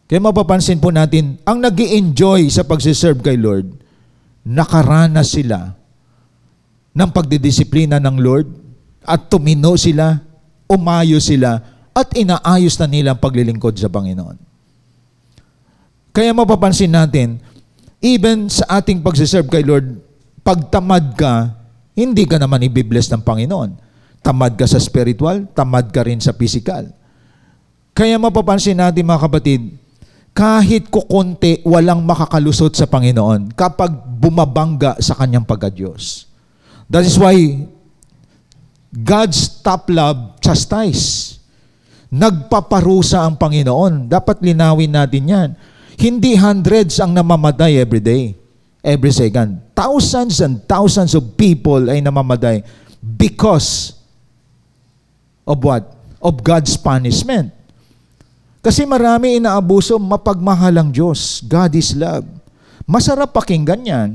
Kaya mapapansin po natin, ang nag-i-enjoy sa pagsiserve kay Lord, nakaranas sila ng pagdidisiplina ng Lord at tumino sila, umayo sila, at inaayos na nila ang paglilingkod sa Panginoon. Kaya mapapansin natin, even sa ating pagsiserve kay Lord, pag tamad ka, hindi ka naman i-bless ng Panginoon. Tamad ka sa spiritual, tamad ka rin sa physical. Kaya mapapansin natin mga kapatid, kahit kukunti, walang makakalusot sa Panginoon kapag bumabangga sa kanyang pagka-Diyos. That is why God's top love chastise. Nagpaparusa ang Panginoon. Dapat linawin natin yan. Hindi hundreds ang namamatay every day, every second. Thousands and thousands of people ay namamatay because of what? Of God's punishment. Kasi marami inaabuso, mapagmahal ang Diyos. God is love. Masarap pakinggan yan.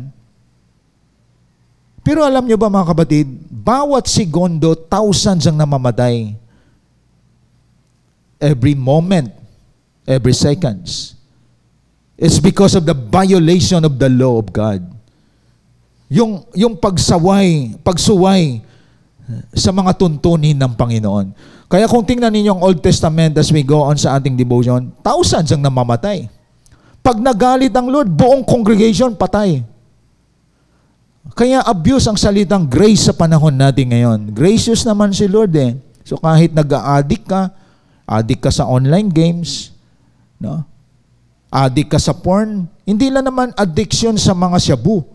Pero alam nyo ba mga kapatid, bawat segundo, thousands ang namamatay. Every moment, every seconds. It's because of the violation of the law of God. Yung pagsuway sa mga tuntunin ng Panginoon. Kaya kung tingnan ninyo ang Old Testament as we go on sa ating devotion, thousands ang namamatay. Pag nagalit ang Lord, buong congregation patay. Kaya abuse ang salitang grace sa panahon natin ngayon. Gracious naman si Lord eh. So kahit nag-a-addict ka sa online games, no? Addict ka sa porn, hindi lang naman addiction sa mga shabu.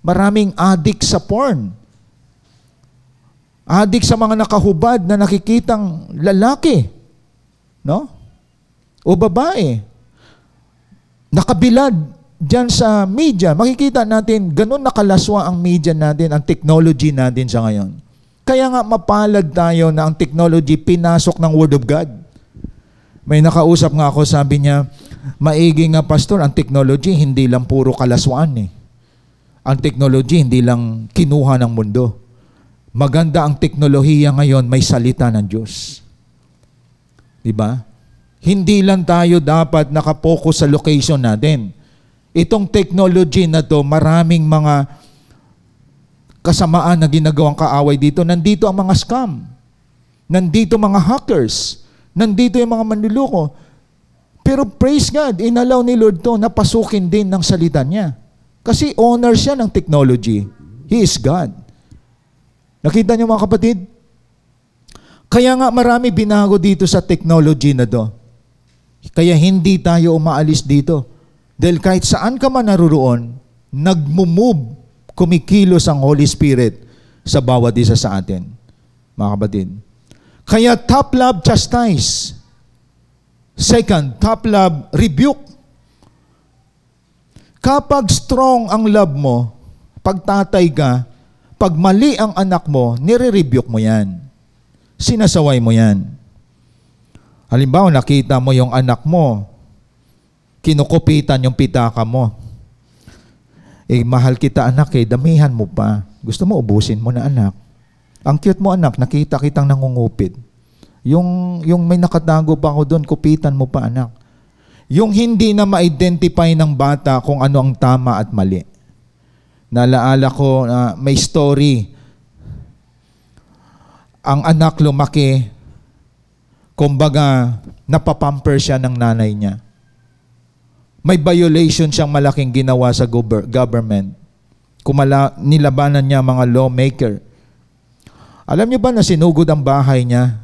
Maraming addict sa porn. Adik sa mga nakahubad na nakikitang lalaki, no? O babae. Nakabilad dyan sa media. Makikita natin, ganun nakalaswa ang media natin, ang technology natin sa ngayon. Kaya nga mapalad tayo na ang technology pinasok ng Word of God. May nakausap nga ako, sabi niya, maigi nga pastor, ang technology hindi lang puro kalaswaan eh. Ang technology hindi lang kinuha ng mundo. Maganda ang teknolohiya ngayon, may salita ng Diyos. Diba? Hindi lang tayo dapat nakapokus sa location natin. Itong technology na to, maraming mga kasamaan na ginagawang kaaway dito. Nandito ang mga scam. Nandito mga hackers. Nandito yung mga manluloko. Pero praise God, inalaw ni Lord to, napasukin din ng salita niya. Kasi owner siya ng technology. He is God. Nakita niyo mga kapatid? Kaya nga marami binago dito sa technology na to. Kaya hindi tayo umaalis dito. Dahil kahit saan ka man naruroon, nagmumove, kumikilos ang Holy Spirit sa bawat isa sa atin. Mga kapatid. Kaya top love, chastise. Second, top love, rebuke. Kapag strong ang love mo, pag tatay ka, pag mali ang anak mo, nire-rebuke mo yan. Sinasaway mo yan. Halimbawa, nakita mo yung anak mo, kinukupitan yung pitaka mo. Eh, mahal kita anak eh, damihan mo pa. Gusto mo, ubusin mo na anak. Ang cute mo anak, nakita kitang nangungupit. Yung may nakatago pa ako doon, kupitan mo pa anak. Yung hindi na ma-identify ng bata kung ano ang tama at mali. Nalaala ko na may story. Ang anak lumaki, kumbaga, napapamper siya ng nanay niya. May violation siyang malaking ginawa sa government. Nilabanan niya mga lawmaker. Alam niyo ba na sinugod ang bahay niya?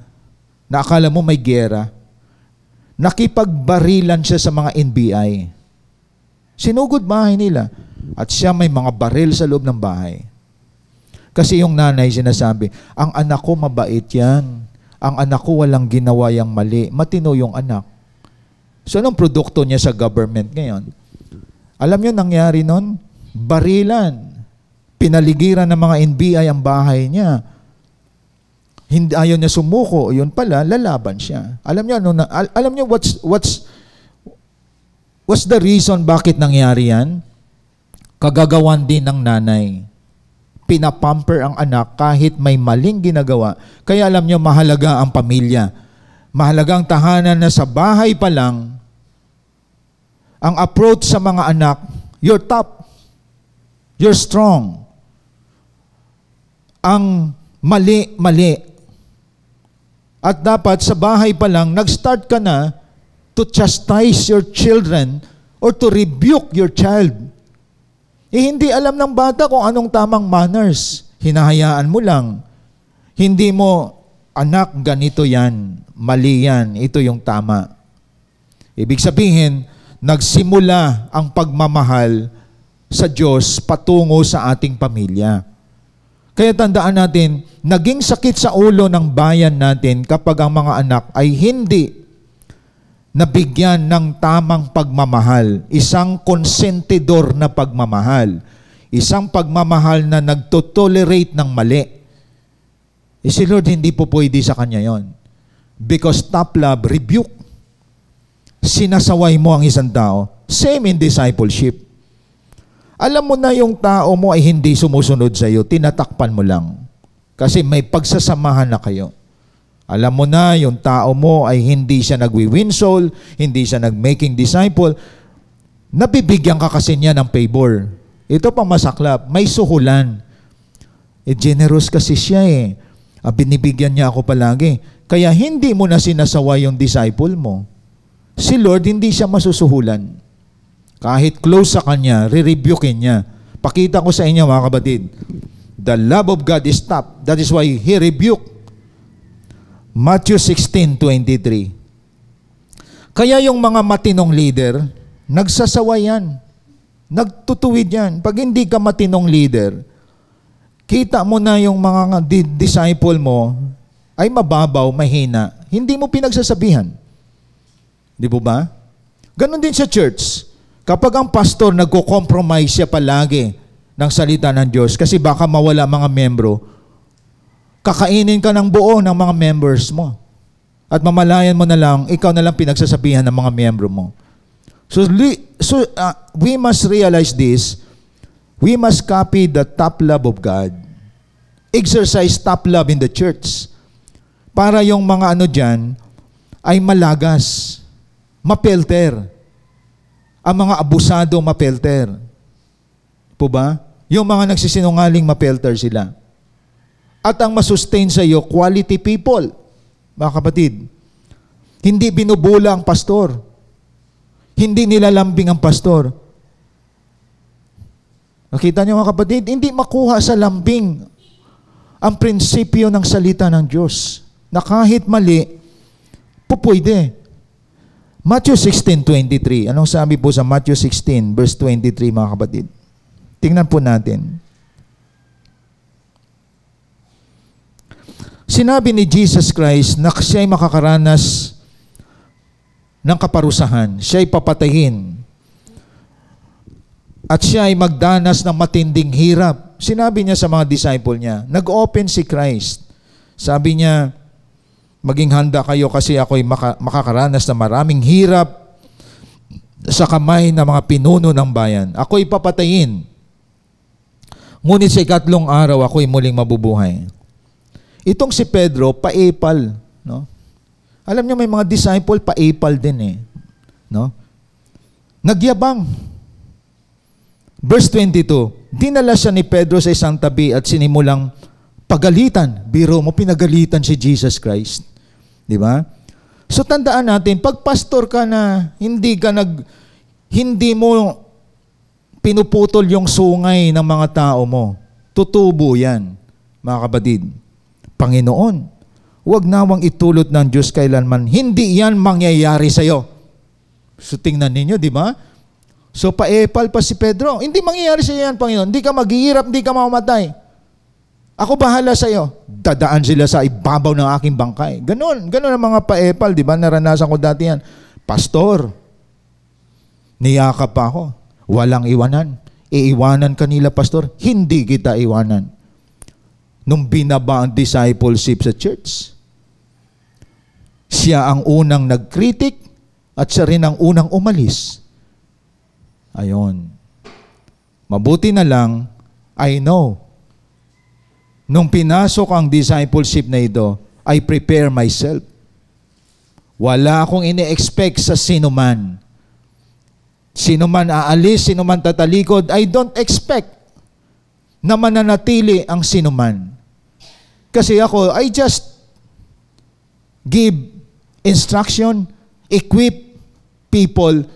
Na akala mo may giyera? Nakipagbarilan siya sa mga NBI. Sinugod bahay nila. At siya may mga baril sa loob ng bahay. Kasi yung nanay sinasabi, ang anak ko mabait yan. Ang anak ko walang ginawa yang mali. Matino yung anak. So anong produkto niya sa government ngayon? Alam niyo nangyari nun? Barilan. Pinaligiran ng mga NBI ang bahay niya. Hindi, ayaw niya sumuko. Yun pala, lalaban siya. Alam niyo, alam niyo what's the reason bakit nangyari yan? Kagagawan din ng nanay. Pinapamper ang anak kahit may maling ginagawa. Kaya alam niyo, mahalaga ang pamilya. Mahalaga ang tahanan na sa bahay pa lang, ang approach sa mga anak, you're top. You're strong. Ang mali. At dapat sa bahay pa lang, nag-start ka na to chastise your children or to rebuke your child. Hindi alam ng bata kung anong tamang manners. Hinahayaan mo lang. Hindi mo, anak, ganito yan. mali yan. Ito yung tama. Ibig sabihin, nagsimula ang pagmamahal sa Diyos patungo sa ating pamilya. Kaya tandaan natin, naging sakit sa ulo ng bayan natin kapag ang mga anak ay hindi nabigyan ng tamang pagmamahal. Isang konsentidor na pagmamahal. Isang pagmamahal na nagtotolerate ng mali. Si Lord hindi po pwede sa kanya yon. Because top love, rebuke. Sinasaway mo ang isang tao. Same in discipleship. Alam mo na yung tao mo ay hindi sumusunod sa iyo, tinatakpan mo lang. Kasi may pagsasamahan na kayo. Alam mo na yung tao mo ay hindi siya nagwi-win soul, hindi siya nag-making disciple. Nabibigyan ka kasi niya ng favor. Ito pang masaklap, may suhulan. Generous kasi siya eh. Binibigyan niya ako palagi. Kaya hindi mo na sinasaway yung disciple mo. Si Lord hindi siya masusuhulan. Kahit close sa kanya, re-rebukein niya. Pakita ko sa inyo mga kapatid, the love of God is top. That is why He rebuked. Matthew 16:23. Kaya yung mga matinong leader, nagsasaway yan. Nagtutuwid yan. Pag hindi ka matinong leader, kita mo na yung mga disciple mo ay mababaw, mahina. Hindi mo pinagsasabihan. Di po ba? Ganon din sa church. Kapag ang pastor nagko-compromise siya palagi ng salita ng Diyos kasi baka mawala mga membro, kakainin ka ng buo ng mga members mo. At mamalayan mo na lang, ikaw na lang pinagsasabihan ng mga membro mo. So we must realize this. We must copy the top love of God. Exercise top love in the church. Para yung mga dyan ay malagas, mapelter. Ang mga abusado mapelter. Po ba? Yung mga nagsisinungaling mapelter sila. At ang masustain sa iyo, quality people. Mga kapatid, hindi binubula ang pastor. Hindi nilalambing ang pastor. Nakita niyo mga kapatid, hindi makuha sa lambing ang prinsipyo ng salita ng Diyos. Na kahit mali, pupwede. Matthew 16:23. Anong sabi po sa Matthew 16, verse 23, mga kapatid? Tingnan po natin. Sinabi ni Jesus Christ na siya'y makakaranas ng kaparusahan. Siya'y papatayin. At siya'y magdanas ng matinding hirap. Sinabi niya sa mga disciple niya, nag-open si Christ. Sabi niya, maging handa kayo kasi ako'y makakaranas ng maraming hirap sa kamay ng mga pinuno ng bayan. Ako'y papatayin. Ngunit sa ikatlong araw, ako'y muling mabubuhay. Itong si Pedro, paepal. No? Alam niyo, may mga disciple, paepal din eh. No? Nagyabang. Verse 22, dinala siya ni Pedro sa isang tabi at sinimulang pagalitan. Biro mo, pinagalitan si Jesus Christ. Di ba? So tandaan natin, pag pastor ka na, hindi mo pinuputol yung sungay ng mga tao mo, tutubo yan, mga kapatid. Panginoon, huwag nawang itulot ng Diyos kailanman. Hindi yan mangyayari sa'yo. So tingnan ninyo, di ba? So paepal pa si Pedro. Hindi mangyayari sa'yo yan, Panginoon. Hindi ka maghihirap, hindi ka mamamatay. Ako bahala sa iyo. Dadaan sila sa ibabaw ng aking bangkay. Ganon ang mga paepal, di ba? Naranasan ko dati yan. Pastor, niyakap pa ako. Walang iwanan. Iiwanan kanila, pastor. Hindi kita iwanan. Nung binaba ang discipleship sa church, siya ang unang nagkritik at siya rin ang unang umalis. Ayon. Mabuti na lang, I know, nung pinasok ang discipleship na ito, I prepare myself. Wala akong ini-expect sa sinuman. Sinuman aalis, sinuman tatalikod, I don't expect na mananatili ang sinuman. Kasi ako, I just give instruction, equip people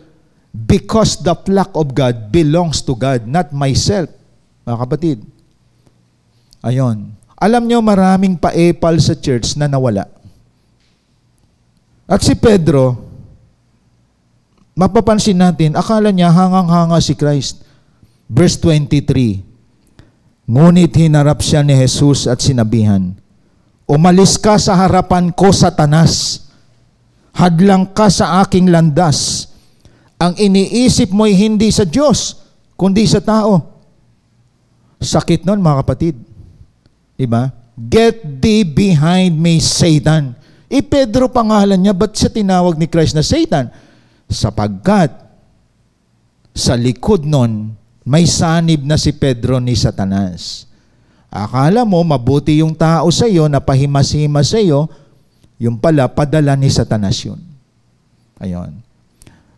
because the flock of God belongs to God, not myself. Mga kapatid. Ayon. Alam nyo, maraming paepal sa church na nawala. At si Pedro, mapapansin natin, akala niya hangang-hanga si Christ. Verse 23, ngunit hinarap siya ni Jesus at sinabihan, umalis ka sa harapan ko, Satanas. Hadlang ka sa aking landas. Ang iniisip mo'y hindi sa Diyos, kundi sa tao. Sakit nun, mga kapatid. Diba? Get thee behind me, Satan. Pedro pangalan niya, ba't siya tinawag ni Christ na Satan? Sapagkat sa likod nun, may sanib na si Pedro ni Satanas. Akala mo, mabuti yung tao sa iyo, napahimas-himas sa iyo, yung pala, padala ni Satanas yun. Ayon.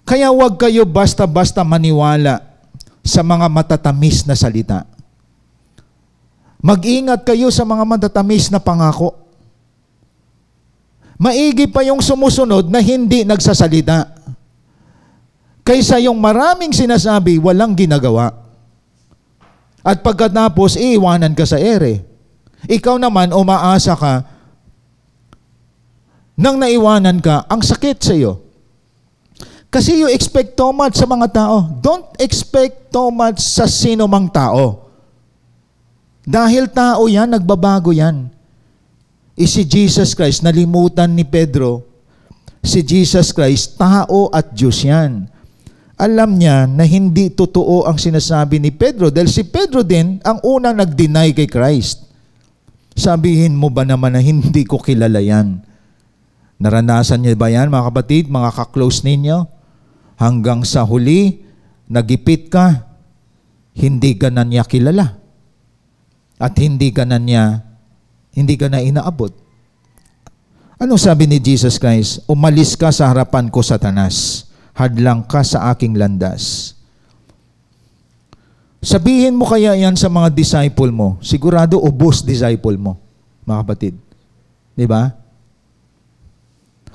Kaya huwag kayo basta-basta maniwala sa mga matatamis na salita. Mag-ingat kayo sa mga matatamis na pangako. Maigi pa yung sumusunod na hindi nagsasalita, kaysa yung maraming sinasabi, walang ginagawa. At pagkatapos, iiwanan ka sa ere. Ikaw naman, umaasa ka, nang naiwanan ka, ang sakit sa iyo. Kasi you expect too much sa mga tao. Don't expect too much sa sino mang tao. Dahil tao yan, nagbabago yan. Si Jesus Christ, nalimutan ni Pedro, si Jesus Christ, tao at Diyos yan. Alam niya na hindi totoo ang sinasabi ni Pedro dahil si Pedro din ang unang nag-deny kay Christ. Sabihin mo ba naman na hindi ko kilala yan? Naranasan niyo ba yan, mga kapatid, mga ka-close ninyo? Hanggang sa huli, nagipit ka, hindi ka na niya kilala. At hindi ka na inaabot. Ano sabi ni Jesus Christ? Umalis ka sa harapan ko, Satanas. Hadlang ka sa aking landas. Sabihin mo kaya yan sa mga disciple mo. Sigurado ubos disciple mo, mga kapatid. Di ba?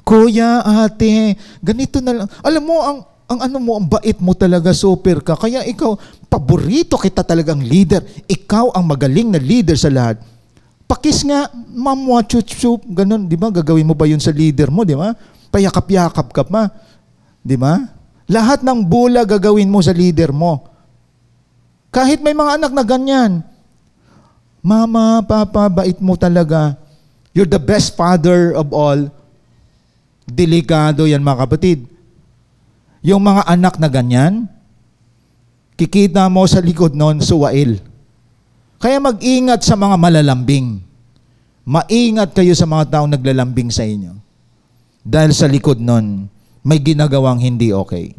Kuya, ate, ganito na lang. Alam mo, ang bait mo talaga, super ka. Kaya ikaw, paborito kita talagang leader. Ikaw ang magaling na leader sa lahat. Pakis nga, mamwa, chup-chup, ganun. Di ba? Gagawin mo ba yun sa leader mo, di ba? Payakap-yakap ka pa. Di ba? Lahat ng bula gagawin mo sa leader mo. Kahit may mga anak na ganyan. Mama, papa, bait mo talaga. You're the best father of all. Delikado yan, mga kapatid. Yung mga anak na ganyan, kikita mo sa likod nun, suwail. Kaya mag-ingat sa mga malalambing. Maingat kayo sa mga taong naglalambing sa inyo. Dahil sa likod nun, may ginagawang hindi okay.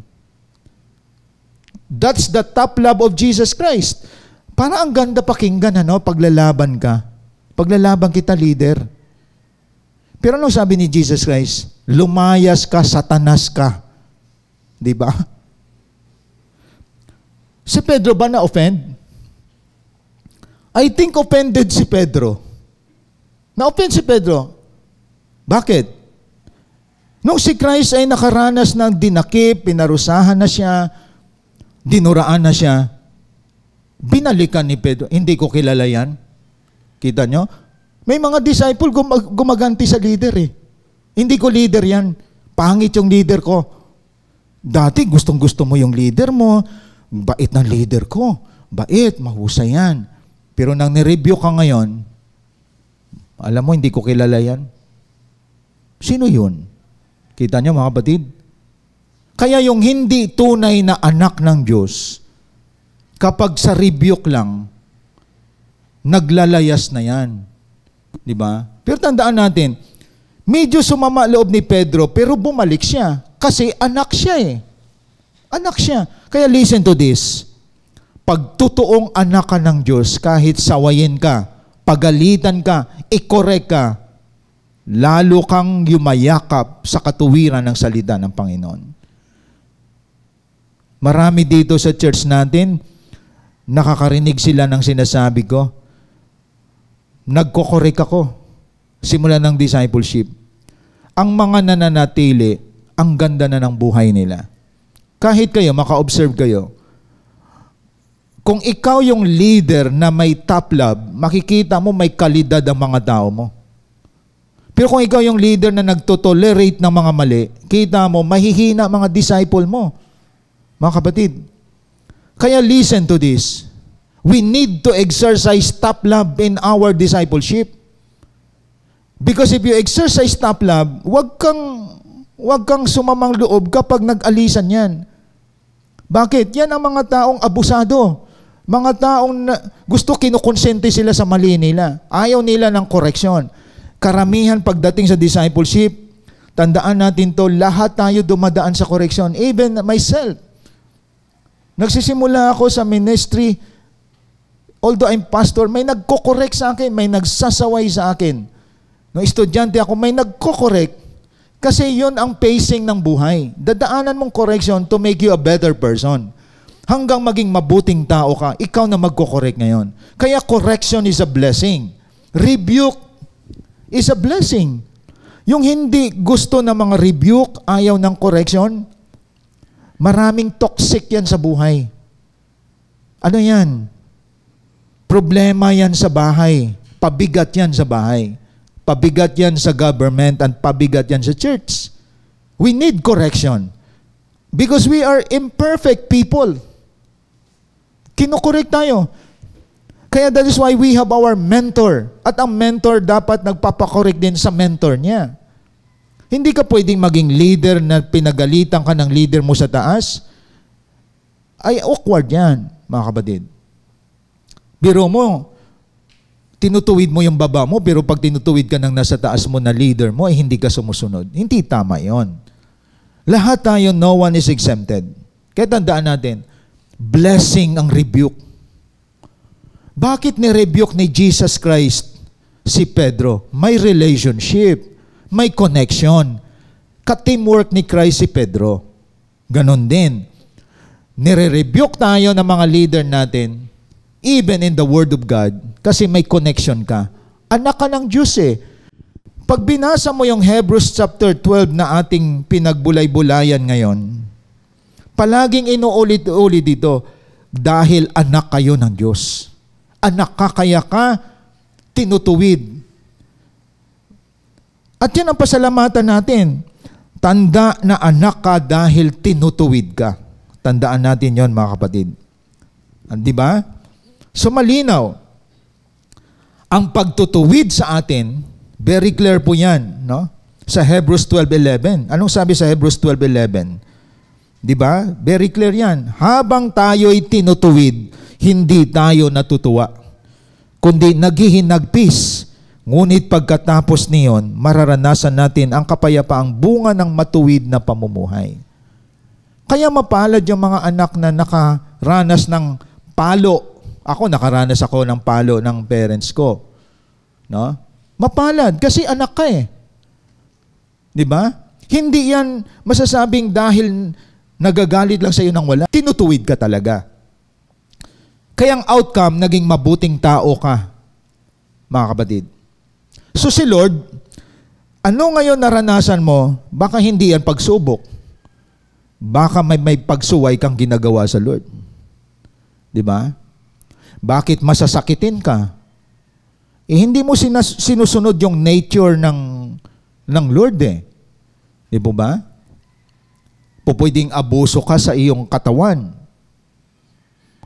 That's the top love of Jesus Christ. Para ang ganda pakinggan, paglalaban ka. Paglalaban kita, leader. Pero ano sabi ni Jesus Christ? Lumayas ka, Satanas ka. Di ba? Si Pedro ba na-offend? I think offended si Pedro. Na-offend si Pedro. Bakit? Nung si Christ ay nakaranas ng dinakip, pinarusahan na siya, dinuraan na siya, binalikan ni Pedro, hindi ko kilala yan. Kita nyo? May mga disciple gumaganti sa leader eh. Hindi ko leader yan. Pangit yung leader ko. Dati gustong-gusto mo yung leader mo, bait ng leader ko. Bait, mahusay yan. Pero nang nireview ka ngayon, alam mo, hindi ko kilala yan. Sino yun? Kita niyo, mga kapatid? Kaya yung hindi tunay na anak ng Diyos, kapag sa rebuke lang, naglalayas na yan. Di ba? Pero tandaan natin, medyo sumama loob ni Pedro, pero bumalik siya. Kasi anak siya eh. Anak siya. Kaya listen to this. Pag totoong anak ka ng Diyos, kahit sawayin ka, pagalitan ka, i-correct ka, lalo kang yumayakap sa katuwiran ng salita ng Panginoon. Marami dito sa church natin, nakakarinig sila ng sinasabi ko. Nagko-correct ako. Simula ng discipleship. Ang mga nananatili, ang ganda na ng buhay nila. Kahit kayo, maka-observe kayo. Kung ikaw yung leader na may top love, makikita mo may kalidad ang mga tao mo. Pero kung ikaw yung leader na nagtotolerate ng mga mali, kita mo, mahihina mga disciple mo. Mga kapatid. Kaya listen to this. We need to exercise tough love in our discipleship. Because if you exercise tough love, wag kang sumamang loob kapag nag-alisan yan. Bakit? Yan ang mga taong abusado. Mga taong gusto kinukonsente sila sa mali nila. Ayaw nila ng koreksyon. Karamihan pagdating sa discipleship, tandaan natin to, lahat tayo dumadaan sa koreksyon. Even myself. Nagsisimula ako sa ministry, although I'm pastor, may nagko-correct sa akin, may nagsasaway sa akin. Nung estudyante ako, may nagko-correct. Kasi yun ang pacing ng buhay. Dadaanan mong correction to make you a better person. Hanggang maging mabuting tao ka, ikaw na magko-correct ngayon. Kaya correction is a blessing. Rebuke is a blessing. Yung hindi gusto ng mga rebuke, ayaw ng correction, maraming toxic yan sa buhay. Ano yan? Problema yan sa bahay. Pabigat yan sa bahay. Pabigat yan sa government and pabigat yan sa church. We need correction. Because we are imperfect people. Kinukorek tayo. Kaya that is why we have our mentor. At ang mentor dapat nagpapakorek din sa mentor niya. Hindi ka pwedeng maging leader na pinagalitan ka ng leader mo sa taas. Ay awkward yan, mga kapatid. Biro mo, tinutuwid mo yung baba mo, pero pag tinutuwid ka ng nasa taas mo na leader mo, ay hindi ka sumusunod. Hindi tama yon. Lahat tayo, no one is exempted. Kaya tandaan natin, blessing ang rebuke. Bakit ni-rebuke ni Jesus Christ si Pedro? May relationship, may connection. Ka-teamwork ni Christ si Pedro. Ganon din. Nire-rebuke tayo ng mga leader natin, even in the Word of God, kasi may connection ka. Anak ka ng Diyos eh. Pag binasa mo yung Hebrews chapter 12 na ating pinagbulay-bulayan ngayon, palaging inuulit-ulit dito, dahil anak kayo ng Diyos. Anak ka, kaya ka tinutuwid. At yan ang pasalamatan natin. Tanda na anak ka dahil tinutuwid ka. Tandaan natin yon, mga kapatid. Di ba? So malinaw, ang pagtutuwid sa atin, very clear po yan, no? Sa Hebrews 12:11. Anong sabi sa Hebrews 12:11? Di ba? Very clear yan. Habang tayo'y tinutuwid, hindi tayo natutuwa, kundi naghihinagpis. Ngunit pagkatapos niyon, mararanasan natin ang kapayapaang bunga ng matuwid na pamumuhay. Kaya mapalad yung mga anak na nakaranas ng palo. Ako, nakaranas ako ng palo ng parents ko. No? Mapalad, kasi anak ka eh. Di ba? Hindi yan masasabing dahil nagagalit lang sa iyo ng wala. Tinutuwid ka talaga. Kaya ang outcome, naging mabuting tao ka, mga kapatid. So si Lord, ano ngayon naranasan mo? Baka hindi yan pagsubok. Baka may pagsuway kang ginagawa sa Lord. Di ba? Bakit masasakitin ka? Eh, hindi mo sinusunod yung nature ng Lord eh. Di po ba? Pwedeng abuso ka sa iyong katawan.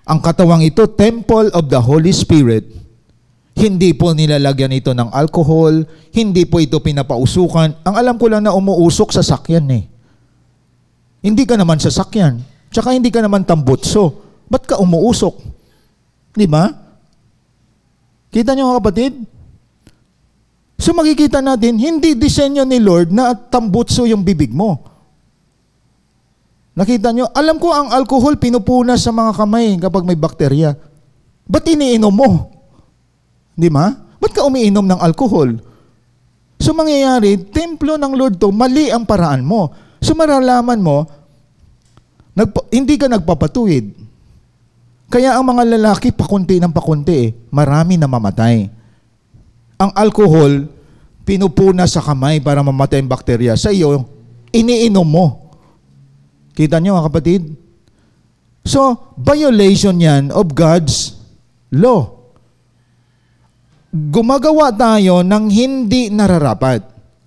Ang katawang ito, temple of the Holy Spirit. Hindi po nilalagyan ito ng alcohol, hindi po ito pinapausukan. Ang alam ko lang na umuusok sa sakyan eh. Hindi ka naman sasakyan. Tsaka hindi ka naman tambutso. Ba't ka umuusok? Di ba? Kita niyo mga kapatid? So makikita natin, hindi disenyo ni Lord na tambutso yung bibig mo. Nakita niyo? Alam ko ang alcohol pinupunas sa mga kamay kapag may bakterya. Ba't iniinom mo? Di ba? Ba't ka umiinom ng alcohol? So mangyayari, templo ng Lord to, mali ang paraan mo. So maralaman mo, hindi ka nagpapatuwid. Kaya ang mga lalaki, pakunti ng pakunti eh. Marami na mamatay. Ang alcohol, pinupunas sa kamay para mamatay ang bakterya. Sa iyo, iniinom mo. Kita niyo mga kapatid? So, violation yan of God's law. Gumagawa tayo ng hindi nararapat.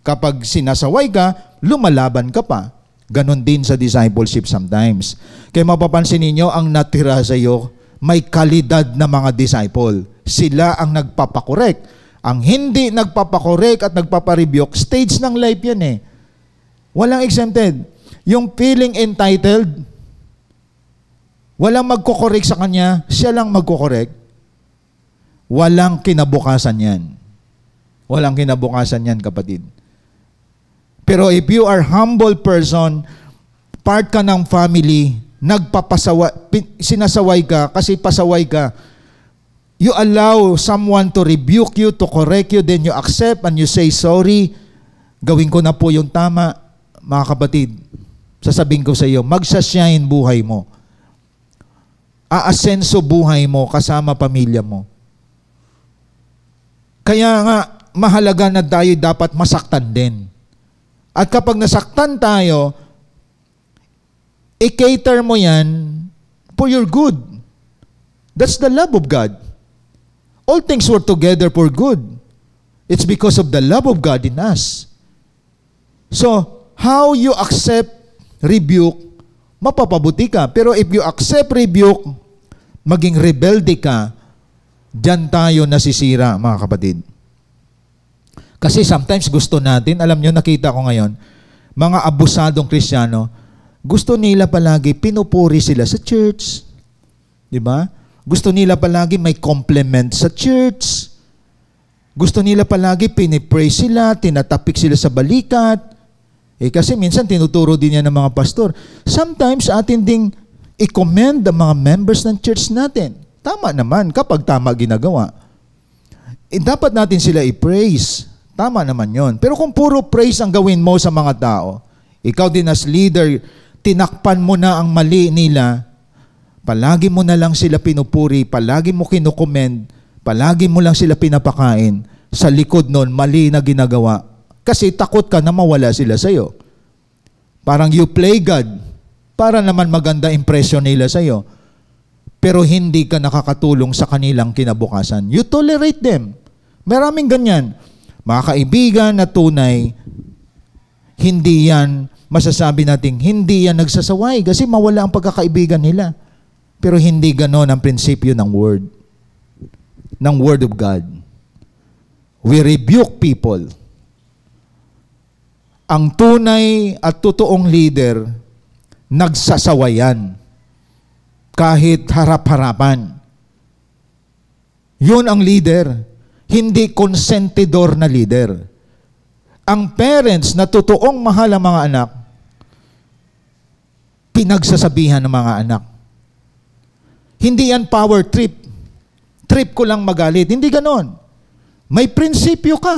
Kapag sinasaway ka, lumalaban ka pa. Ganon din sa discipleship sometimes. Kaya mapapansin ninyo, ang natira sa iyo, may kalidad na mga disciple. Sila ang nagpapakorek. Ang hindi nagpapakorek at nagpaparebuke, stage ng life yan eh. Walang exempted. Yung feeling entitled, walang magkokorek sa kanya, siya lang magkokorek. Walang kinabukasan yan. Walang kinabukasan yan, kapatid. Pero if you are humble person, part ka ng family, sinasaway ka kasi pasaway ka, you allow someone to rebuke you, to correct you, then you accept and you say, sorry, gawin ko na po yung tama. Mga kapatid, sasabihin ko sa iyo, magsashine buhay mo. Aasenso buhay mo kasama pamilya mo. Kaya nga, mahalaga na tayo dapat masaktan din. At kapag nasaktan tayo, i-cater mo yan for your good. That's the love of God. All things work together for good. It's because of the love of God in us. So, how you accept rebuke, mapapabuti ka. Pero if you accept rebuke, maging rebelde ka, dyan tayo nasisira, mga kapatid. Kasi sometimes gusto natin, alam nyo, nakita ko ngayon, mga abusadong Kristiyano, gusto nila palagi, pinupuri sila sa church. Diba? Gusto nila palagi may compliment sa church. Gusto nila palagi pinipray sila, tinatapik sila sa balikat. Kasi minsan tinuturo din yan ng mga pastor. Sometimes atin ding i-commend ang mga members ng church natin. Tama naman kapag tama ginagawa. Dapat natin sila i-praise. Tama naman yon. Pero kung puro praise ang gawin mo sa mga tao, ikaw din as leader, tinakpan mo na ang mali nila, palagi mo na lang sila pinupuri, palagi mo kinukomend, palagi mo lang sila pinapakain, sa likod nun, mali na ginagawa. Kasi takot ka na mawala sila sa'yo. Parang you play God, para naman maganda impression nila sa'yo. Pero hindi ka nakakatulong sa kanilang kinabukasan. You tolerate them. Maraming ganyan. Mga kaibigan na tunay, hindi yan, masasabi natin, hindi yan nagsasaway kasi mawala ang pagkakaibigan nila. Pero hindi ganon ang prinsipyo ng Word of God. We rebuke people. Ang tunay at totoong leader, nagsasawayan. Kahit harap-harapan. Yun ang leader. Hindi konsentidor na leader. Ang parents na totoong mahal ang mga anak, pinagsasabihan ng mga anak. Hindi yan power trip. Trip ko lang magalit. Hindi ganon. May prinsipyo ka.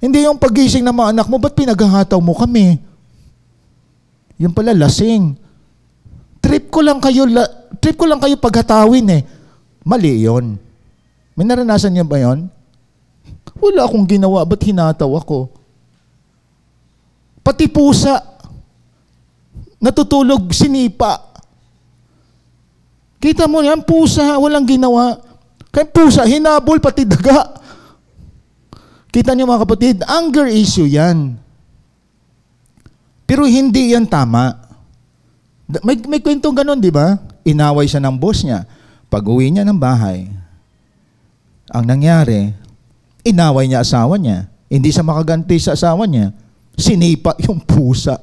Hindi yung pagising ng mga anak mo, ba't pinaghahataw mo kami? Yung pala lasing. Trip ko lang kayo paghatawin eh. Mali yon. May naranasan niyo ba yon? Wala akong ginawa, ba't hinataw ako? Pati pusa, natutulog, sinipa. Kita mo yan, pusa, walang ginawa. Kaya pusa, hinabol, pati daga. Kita niyo mga kapatid, anger issue yan. Pero hindi yan tama. May kwentong ganon, di ba? Inaway siya ng boss niya. Pag-uwi niya ng bahay, ang nangyari, inaway niya asawa niya. Hindi siya makaganti sa asawa niya. Sinipa yung pusa.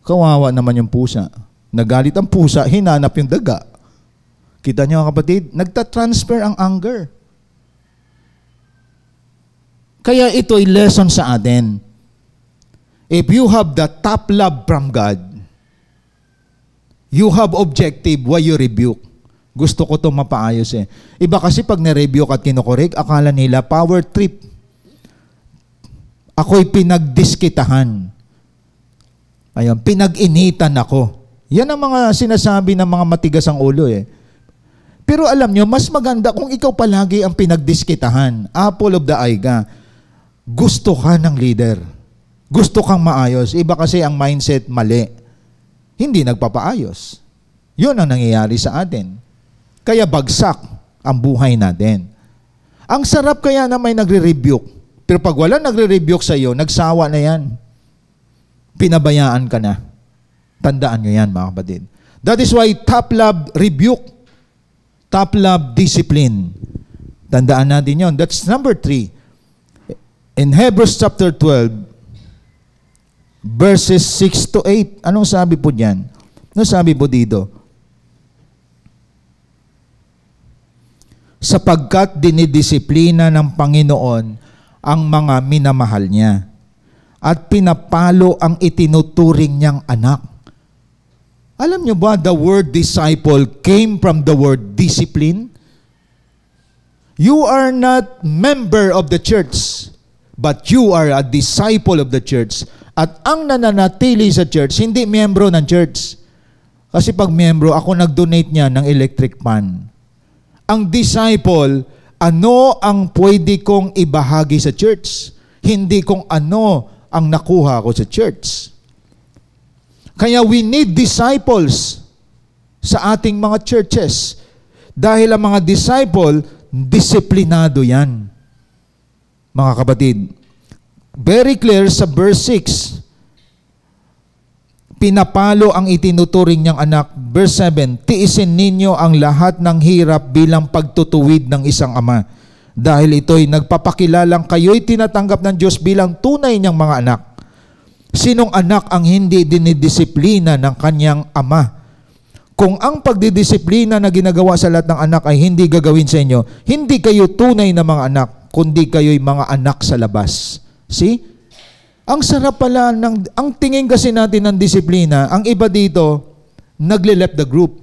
Kawawa naman yung pusa. Nagalit ang pusa, hinanap yung daga. Kita niyo mga kapatid, nagtatransfer ang anger. Kaya ito'y lesson sa atin. If you have the top love from God, you have objective why you rebuke. Gusto ko itong mapaayos eh. Iba kasi pag na-rebuke at kinukorek, akala nila power trip. Ako'y pinagdiskitahan. Ayun, pinag-initan ako. Yan ang mga sinasabi ng mga matigas ang ulo eh. Pero alam nyo, mas maganda kung ikaw palagi ang pinagdiskitahan. Apple of the eye ka. Gusto ka ng leader. Gusto kang maayos. Iba kasi ang mindset mali. Hindi nagpapaayos. Yun ang nangyayari sa atin. Kaya bagsak ang buhay natin. Ang sarap kaya na may nagre-rebuke. Pero pag wala nagre-rebuke sa iyo, nagsawa na yan. Pinabayaan ka na. Tandaan nyo yan, mga kapatid. That is why top love, rebuke. Top love, discipline. Tandaan natin yun. That's number 3. In Hebrews chapter 12, verses 6 to 8, anong sabi po diyan? Anong sabi po dito? Sapagkat dinidisiplina ng Panginoon ang mga minamahal niya at pinapalo ang itinuturing niyang anak. Alam niyo ba, the word disciple came from the word discipline? You are not member of the church, but you are a disciple of the church. At ang nananatili sa church, hindi miyembro ng church. Kasi pag miyembro, ako nag-donate niya ng electric fan. Ang disciple, ano ang pwede kong ibahagi sa church? Hindi kung ano ang nakuha ko sa church. Kaya we need disciples sa ating mga churches. Dahil ang mga disciple, disiplinado yan. Mga kapatid, very clear sa verse 6. Pinapalo ang itinuturing niyang anak. Verse 7, tiisin ninyo ang lahat ng hirap bilang pagtutuwid ng isang ama. Dahil ito'y nagpapakilalang kayo'y tinatanggap ng Diyos bilang tunay niyang mga anak. Sinong anak ang hindi dinidisiplina ng kanyang ama? Kung ang pagdidisiplina na ginagawa sa lahat ng anak ay hindi gagawin sa inyo, hindi kayo tunay na mga anak, kundi kayo'y mga anak sa labas. See? Ang sarap pala, ang tingin kasi natin ng disiplina, ang iba dito, nagle-left the group.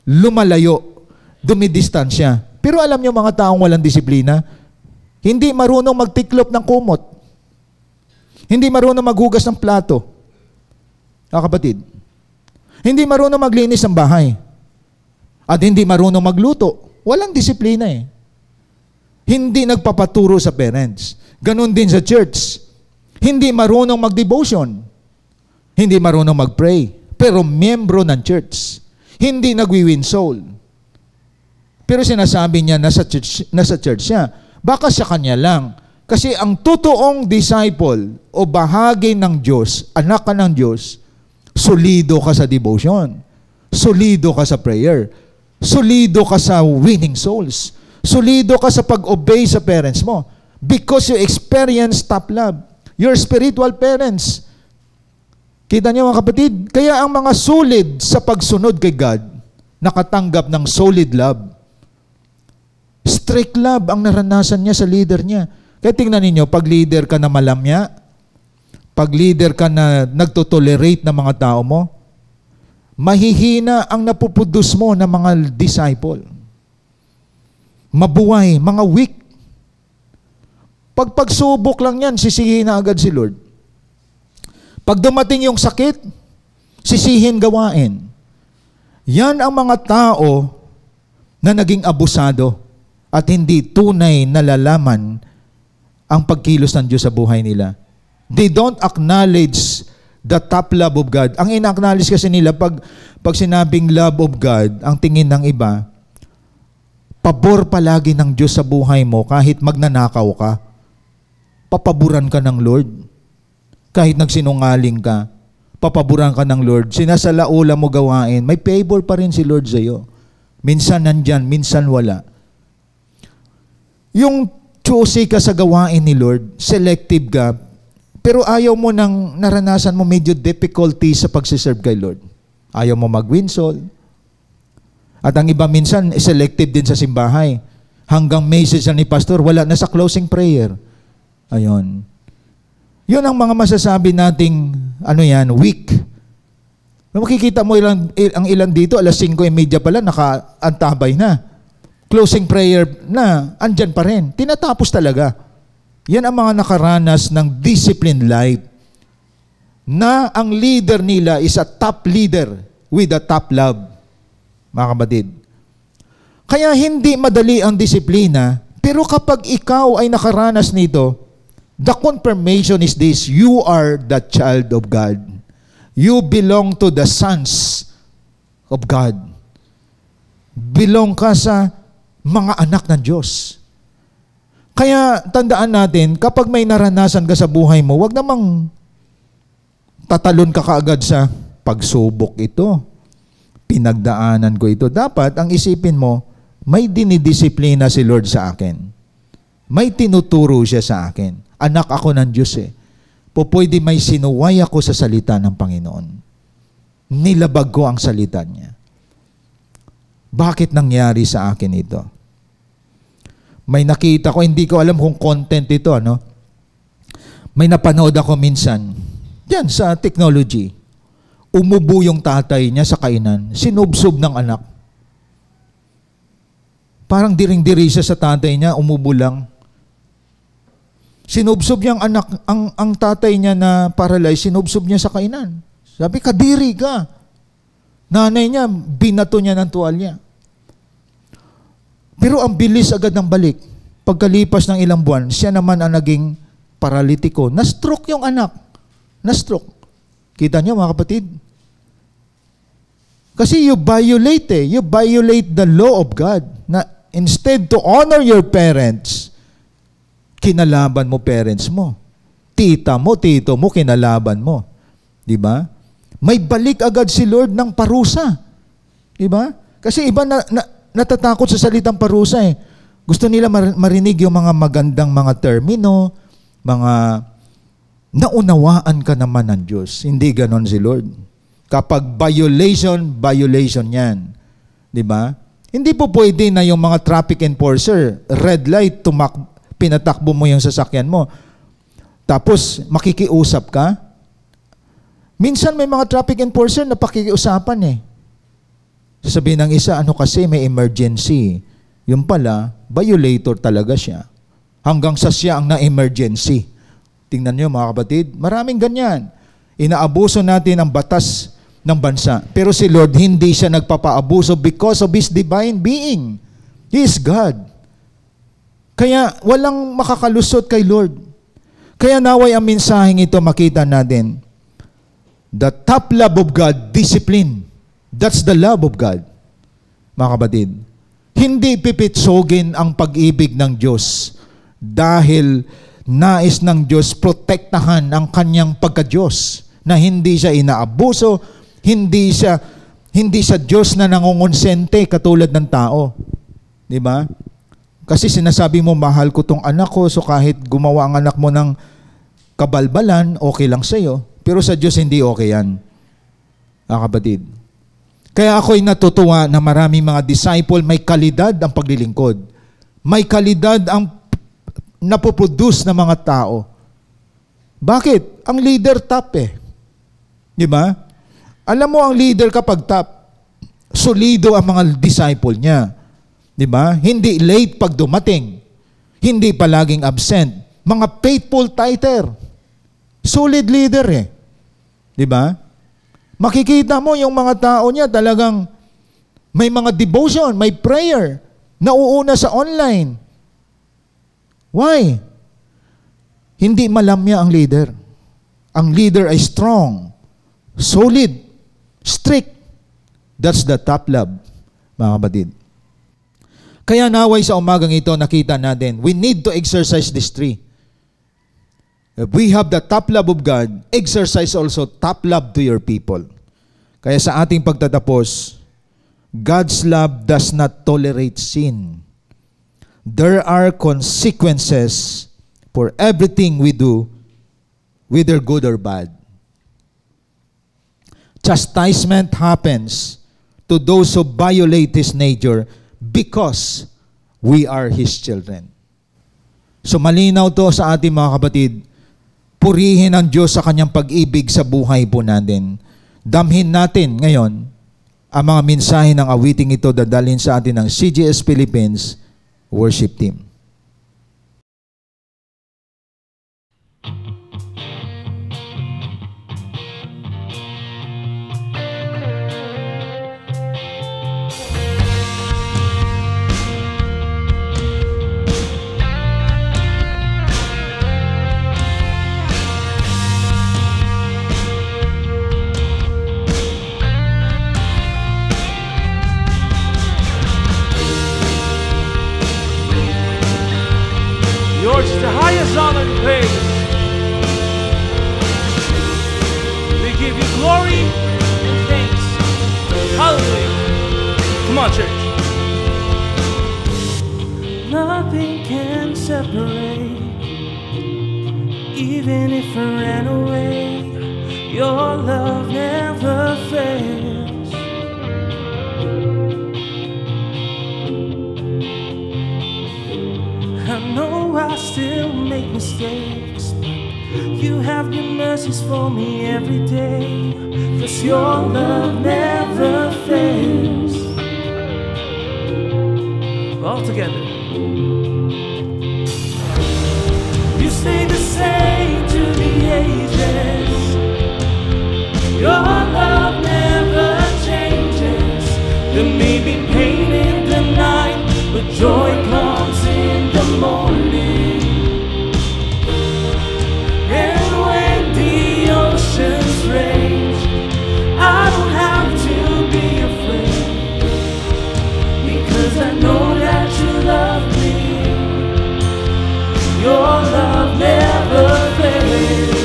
Lumalayo, dumidistansya. Pero alam niyo mga taong walang disiplina, hindi marunong magtiklop ng kumot. Hindi marunong maghugas ng plato. Kapatid, hindi marunong maglinis ng bahay. At hindi marunong magluto. Walang disiplina eh. Hindi nagpapaturo sa parents. Ganon din sa church. Hindi marunong mag-devotion. Hindi marunong mag-pray. Pero miyembro ng church. Hindi nagwi-win soul. Pero sinasabi niya nasa church siya. Baka sa kanya lang. Kasi ang totoong disciple o bahagi ng Diyos, anak ka ng Diyos, solido ka sa devotion. Solido ka sa prayer. Solido ka sa winning souls. Solido ka sa pag-obey sa parents mo. Because you experience top love. Your spiritual parents. Kita niyo mga kapatid, kaya ang mga solid sa pagsunod kay God, nakatanggap ng solid love. Strict love ang naranasan niya sa leader niya. Kaya tingnan ninyo, pag leader ka na malamya, pag leader ka na nagtotolerate ng mga tao mo, mahihina ang napupudus mo ng mga disciple. Mabuhay, mga weak. Pag pagsubok lang yan, sisihin na agad si Lord. Pag dumating yung sakit, sisihin gawain. Yan ang mga tao na naging abusado at hindi tunay na lalaman ang pagkilos ng Diyos sa buhay nila. They don't acknowledge the top love of God. Ang ina-acknowledge kasi nila, pag sinabing love of God, ang tingin ng iba, pabor palagi ng Diyos sa buhay mo kahit magnanakaw ka. Papaburan ka ng Lord. Kahit nagsinungaling ka, papaburan ka ng Lord. Sinasalaula mo gawain, may favor pa rin si Lord sa iyo. Minsan nandyan, minsan wala. Yung choosy ka sa gawain ni Lord, selective ka, pero ayaw mo nang naranasan mo medyo difficulty sa pagsiserve kay Lord. Ayaw mo mag-win soul. At ang iba minsan, selective din sa simbahay. Hanggang message ni pastor, wala na sa closing prayer. Ayun. Yun ang mga masasabi nating, weak. Makikita mo ang ilan dito, alas 5:30 pala, nakaantabay na. Closing prayer na, andyan pa rin. Tinatapos talaga. Yan ang mga nakaranas ng disciplined life. Na ang leader nila is a top leader with a top love. Mga kapatid. Kaya hindi madali ang disiplina, pero kapag ikaw ay nakaranas nito, the confirmation is this: you are the child of God. You belong to the sons of God. Belong ka sa mga anak ng Diyos. Kaya tandaan natin, kapag may naranasan ka sa buhay mo, wag namang tatalon ka kaagad sa pagsubok ito. Pinagdaanan ko ito. Dapat, ang isipin mo, may dinidisiplina si Lord sa akin. May tinuturo siya sa akin. Anak ako ng Diyos eh. Pwede may sinuway ako sa salita ng Panginoon. Nilabag ko ang salita niya. Bakit nangyari sa akin ito? May nakita ko, hindi ko alam kung content ito, ano? May napanood ako minsan, yan sa technology. Umubo yung tatay niya sa kainan, sinubsob ng anak. Parang diring-diri siya sa tatay niya, umubo lang. Sinubsob niya ang anak, ang tatay niya na paralyzed, sinubsob niya sa kainan. Sabi, kadiri ka. Nanay niya, binato niya ng tuwalya. Pero ang bilis agad ng balik. Pagkalipas ng ilang buwan, siya naman ang naging paralitiko. Na-stroke yung anak. Na-stroke. Kita niyo mga kapatid? Kasi you violate the law of God. Na instead to honor your parents, kinalaban mo parents mo. Tita mo, tito mo, kinalaban mo. Di ba? May balik agad si Lord ng parusa. Di ba? Kasi iba natatakot sa salitang parusa eh. Gusto nila marinig yung mga magandang mga termino, mga naunawaan ka naman ng Diyos. Hindi ganon si Lord. Kapag violation yan. Di ba? Hindi po pwede na yung mga traffic enforcer, red light, pinatakbo mo yung sasakyan mo. Tapos, makikiusap ka. Minsan may mga traffic enforcer na pakikiusapan eh. Sasabihin ng isa, ano kasi may emergency. Yung pala, violator talaga siya. Hanggang sa siya ang na-emergency. Tingnan niyo mga kapatid, maraming ganyan. Inaabuso natin ang batas ng bansa. Pero si Lord, hindi siya nagpapaabuso because of His divine being. He is God. Kaya walang makakalusot kay Lord. Kaya naway ang mensaheng ito makita natin. The top love of God, discipline. That's the love of God. Mga kapatid, hindi pipitsugin ang pag-ibig ng Diyos dahil nais ng Diyos protektahan ang kanyang pagka-Diyos na hindi siya inaabuso, hindi siya Diyos na nangongonsente katulad ng tao. Di ba? Kasi sinasabi mo, mahal ko tong anak ko, so kahit gumawa ang anak mo ng kabalbalan, okay lang sa'yo. Pero sa Diyos, hindi okay yan. Mga kapatid. Kaya ako'y natutuwa na maraming mga disciple, may kalidad ang paglilingkod. May kalidad ang napoproduce ng mga tao. Bakit? Ang leader top eh. Di ba? Alam mo ang leader kapag top, solido ang mga disciple niya. Di ba? Hindi late pag dumating. Hindi palaging absent. Mga faithful tither. Solid leader eh. Di ba? Makikita mo yung mga tao niya talagang may mga devotion, may prayer, nauuna sa online. Why? Hindi malamya ang leader. Ang leader ay strong, solid, strict. That's the top love, mga kapatid. Kaya naway sa umagang ito, nakita natin, we need to exercise these three. If we have the top love of God, exercise also top love to your people. Kaya sa ating pagtatapos, God's love does not tolerate sin. There are consequences for everything we do, whether good or bad. Chastisement happens to those who violate His nature because we are His children. So malinaw to sa ating mga kapatid, purihin ang Diyos sa kanyang pag-ibig sa buhay po natin. Damhin natin ngayon ang mga mensahe ng awiting ito dadalhin sa atin ng CGS Philippines Worship Team. give you glory and thanks. Hallelujah. Come on, church. Nothing can separate, even if I ran away. Your love never fails. I know I still make mistakes, but you have your mercies for me every day. 'Cause your love never fails. All together. You stay the same to the ages. Your love never changes. There may be pain in the night, but joy comes in the morning. And when the oceans rage, I don't have to be afraid, because I know that you love me. Your love never fails.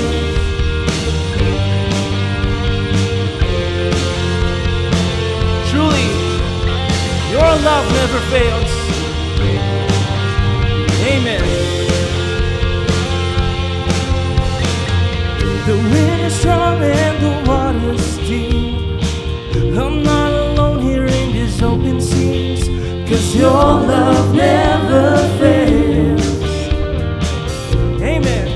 Truly, your love never fails. Amen. The wind is strong and the water's deep. I'm not alone here in these open seas, 'cause your love never fails. Amen.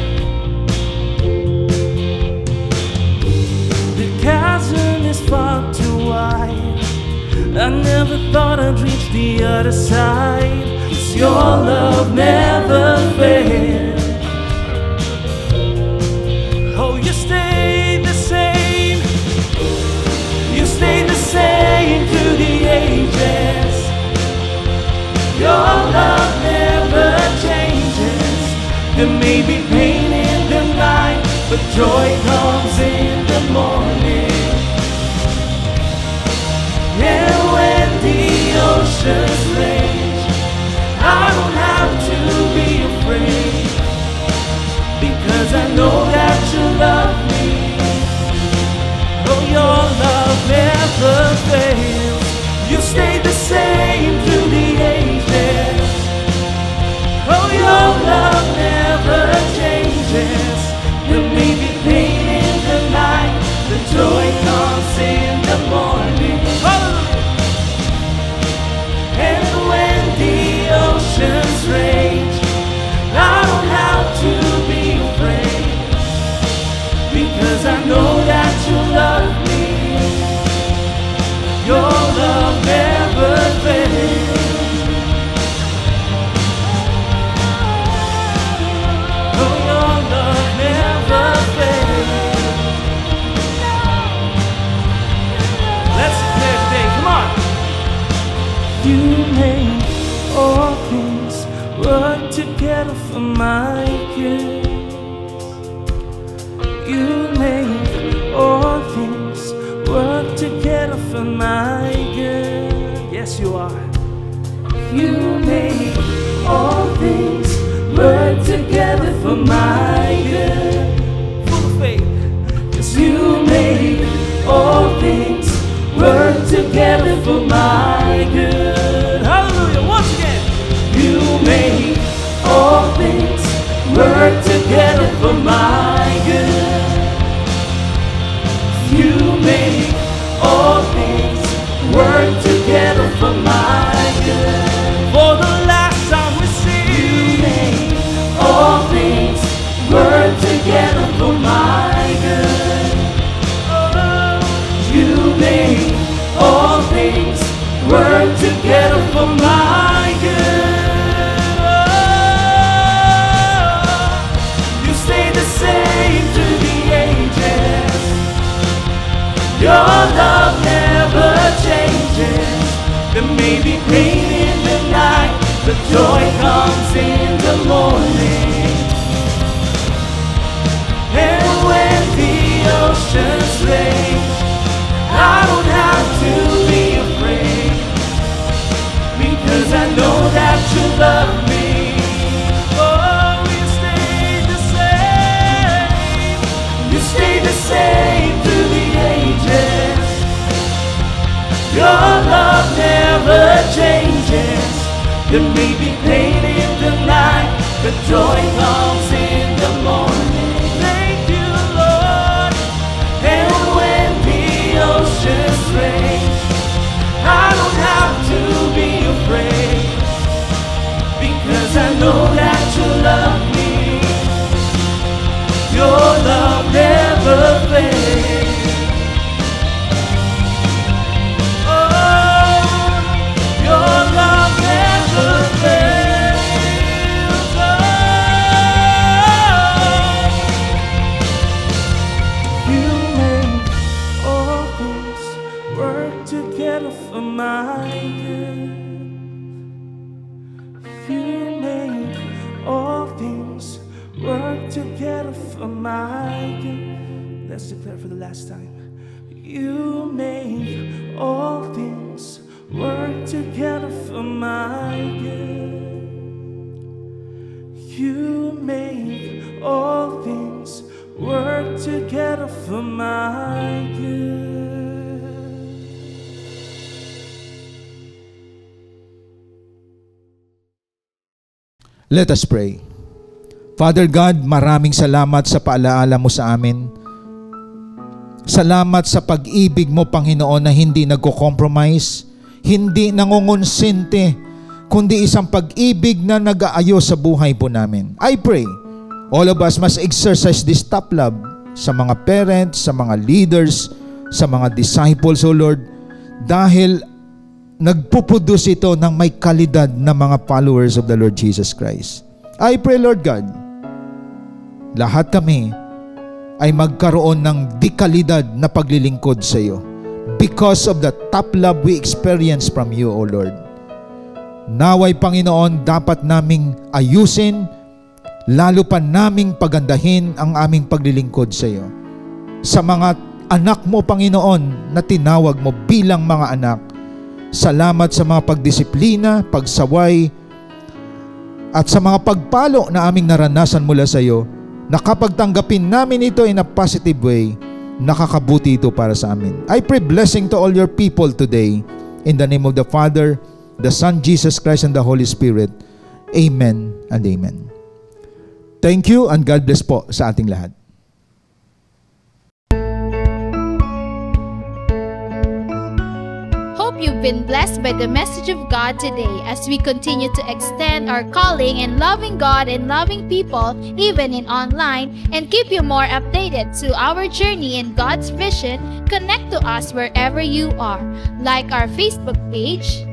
The chasm is far too wide. I never thought I'd reach the other side, 'cause your love never fails. Oh, you stay the same. You stay the same through the ages. Your love never changes. There may be pain in the night, but joy comes in the morning. And when the oceans rage, I don't have to be afraid, because I know that you love me. Oh, your love never fails. You stay the same through the ages. Oh, your love never changes. There may be pain in the night, but joy comes in the morning. And when the oceans rage, I don't have to be afraid, because I know that you love me. Your love never fails. Oh, your love never fails. Let's declare today, come on. You make all things work together for my good. You make all things work together for my good. Yes, you are. You make all things work together for my good. Full of faith. 'Cause you make all things work together for my good. Hallelujah. Once again. You make all things work together for my good. You make all things work together for my good. For the last time we sing, you make all things work together for my good. Oh, you make all things work together for my good. Oh, you stay the same through the ages. Your love never changes. There may be pain in the night, but joy comes in the morning. And when the oceans rage, I don't have to be afraid, because I know that you love me. Oh, you stay the same. You stay the same through the Joy comes in the morning. Thank you, Lord. And when the oceans rage, I don't have to be afraid, because I know that you love me. Your love never fades. Oh, your love never fails. Oh, you make all things work together for my good. You make all things work together for my good. Let's declare for the last time. You make all things work together for my good. You make all things work together for my good. Let us pray. Father God, maraming salamat sa paalaala mo sa amin. Salamat sa pag-ibig mo, Panginoon, na hindi nagko-compromise, hindi nangungonsente, kundi isang pag-ibig na nag-aayos sa buhay po namin. I pray, all of us must exercise this top love sa mga parents, sa mga leaders, sa mga disciples, O Lord, dahil nagpuproduce ito ng may kalidad na mga followers of the Lord Jesus Christ. I pray, Lord God, lahat kami ay magkaroon ng dekalidad na paglilingkod sa iyo because of the top love we experience from you, O Lord. Naway, Panginoon, dapat naming ayusin, lalo pa naming pagandahin ang aming paglilingkod sa iyo. Sa mga anak mo, Panginoon, na tinawag mo bilang mga anak, salamat sa mga pagdisiplina, pagsaway, at sa mga pagpalo na aming naranasan mula sa iyo, na kapag tanggapin namin ito in a positive way, nakakabuti ito para sa amin. I pray blessing to all your people today. In the name of the Father, the Son, Jesus Christ, and the Holy Spirit. Amen and amen. Thank you and God bless po sa ating lahat. Hope you've been blessed by the message of God today as we continue to extend our calling in loving God and loving people even in online, and keep you more updated to our journey in God's vision. Connect to us wherever you are. Like our Facebook page,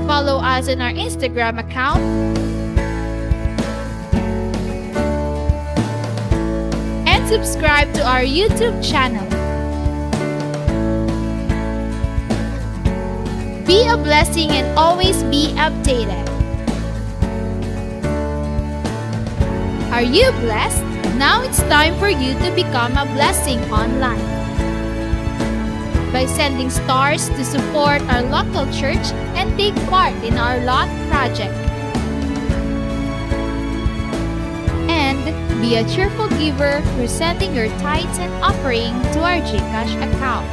follow us on our Instagram account, and subscribe to our YouTube channel. Be a blessing and always be updated. Are you blessed? Now it's time for you to become a blessing online by sending stars to support our local church and take part in our LOT project. And be a cheerful giver through sending your tithes and offering to our GCash account.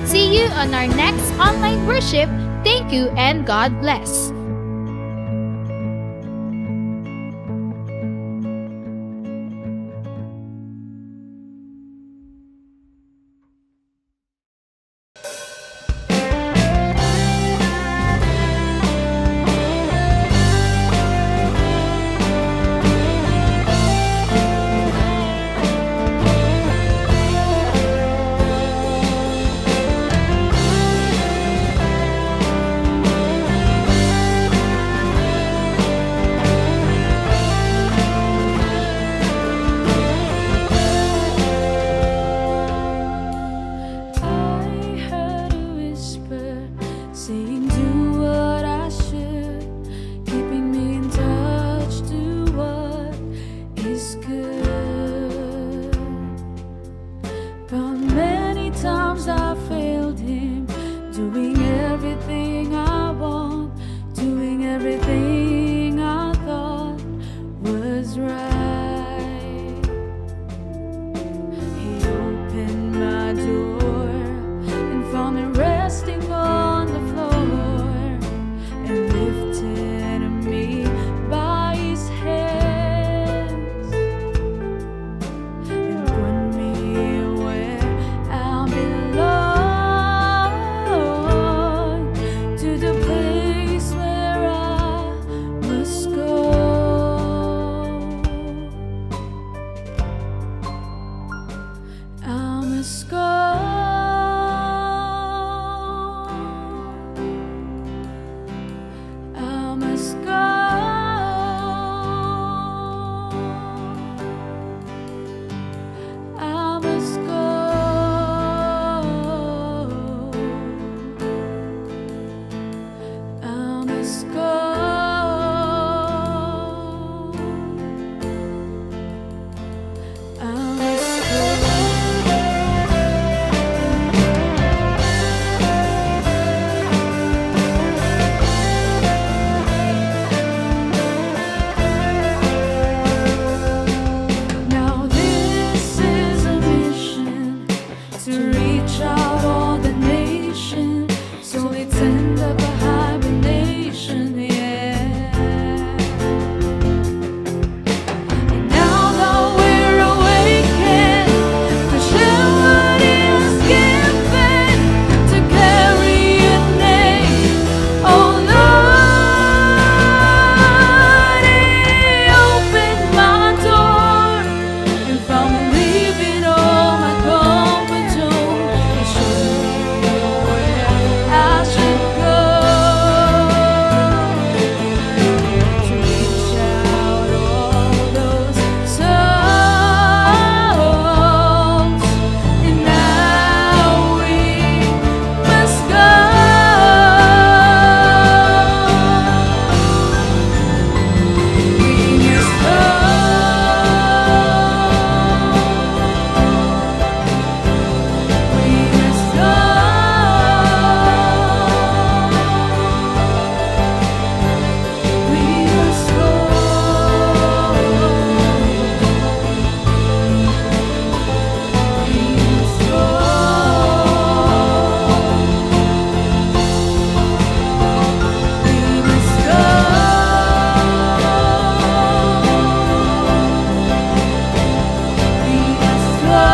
See you on our next online worship. Thank you and God bless. must go. I must go. I must go. I must go. Now this is a mission to reach out all the nation. So it's end up a hibernation, yeah. And now that we're awakened, the shepherd is given to carry your name, oh Lord. He opened my door. If I'm leaving all my comfort zone, He showed me where I should go to reach out all those souls. And now we must go. We must go. We must go. We must go. We must go. We must go. We must go.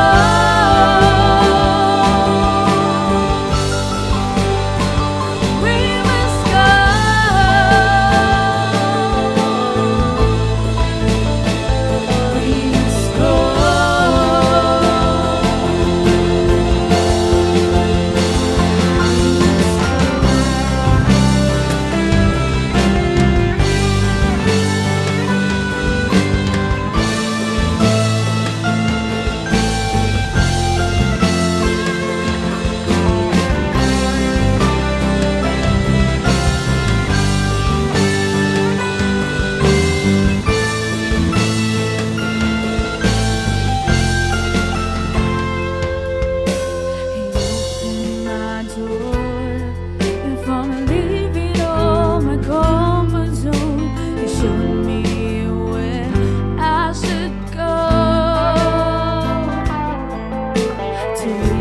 We must go. We must go. He opened my door. If I'm leaving all my comfort zone, He showed me where I should go to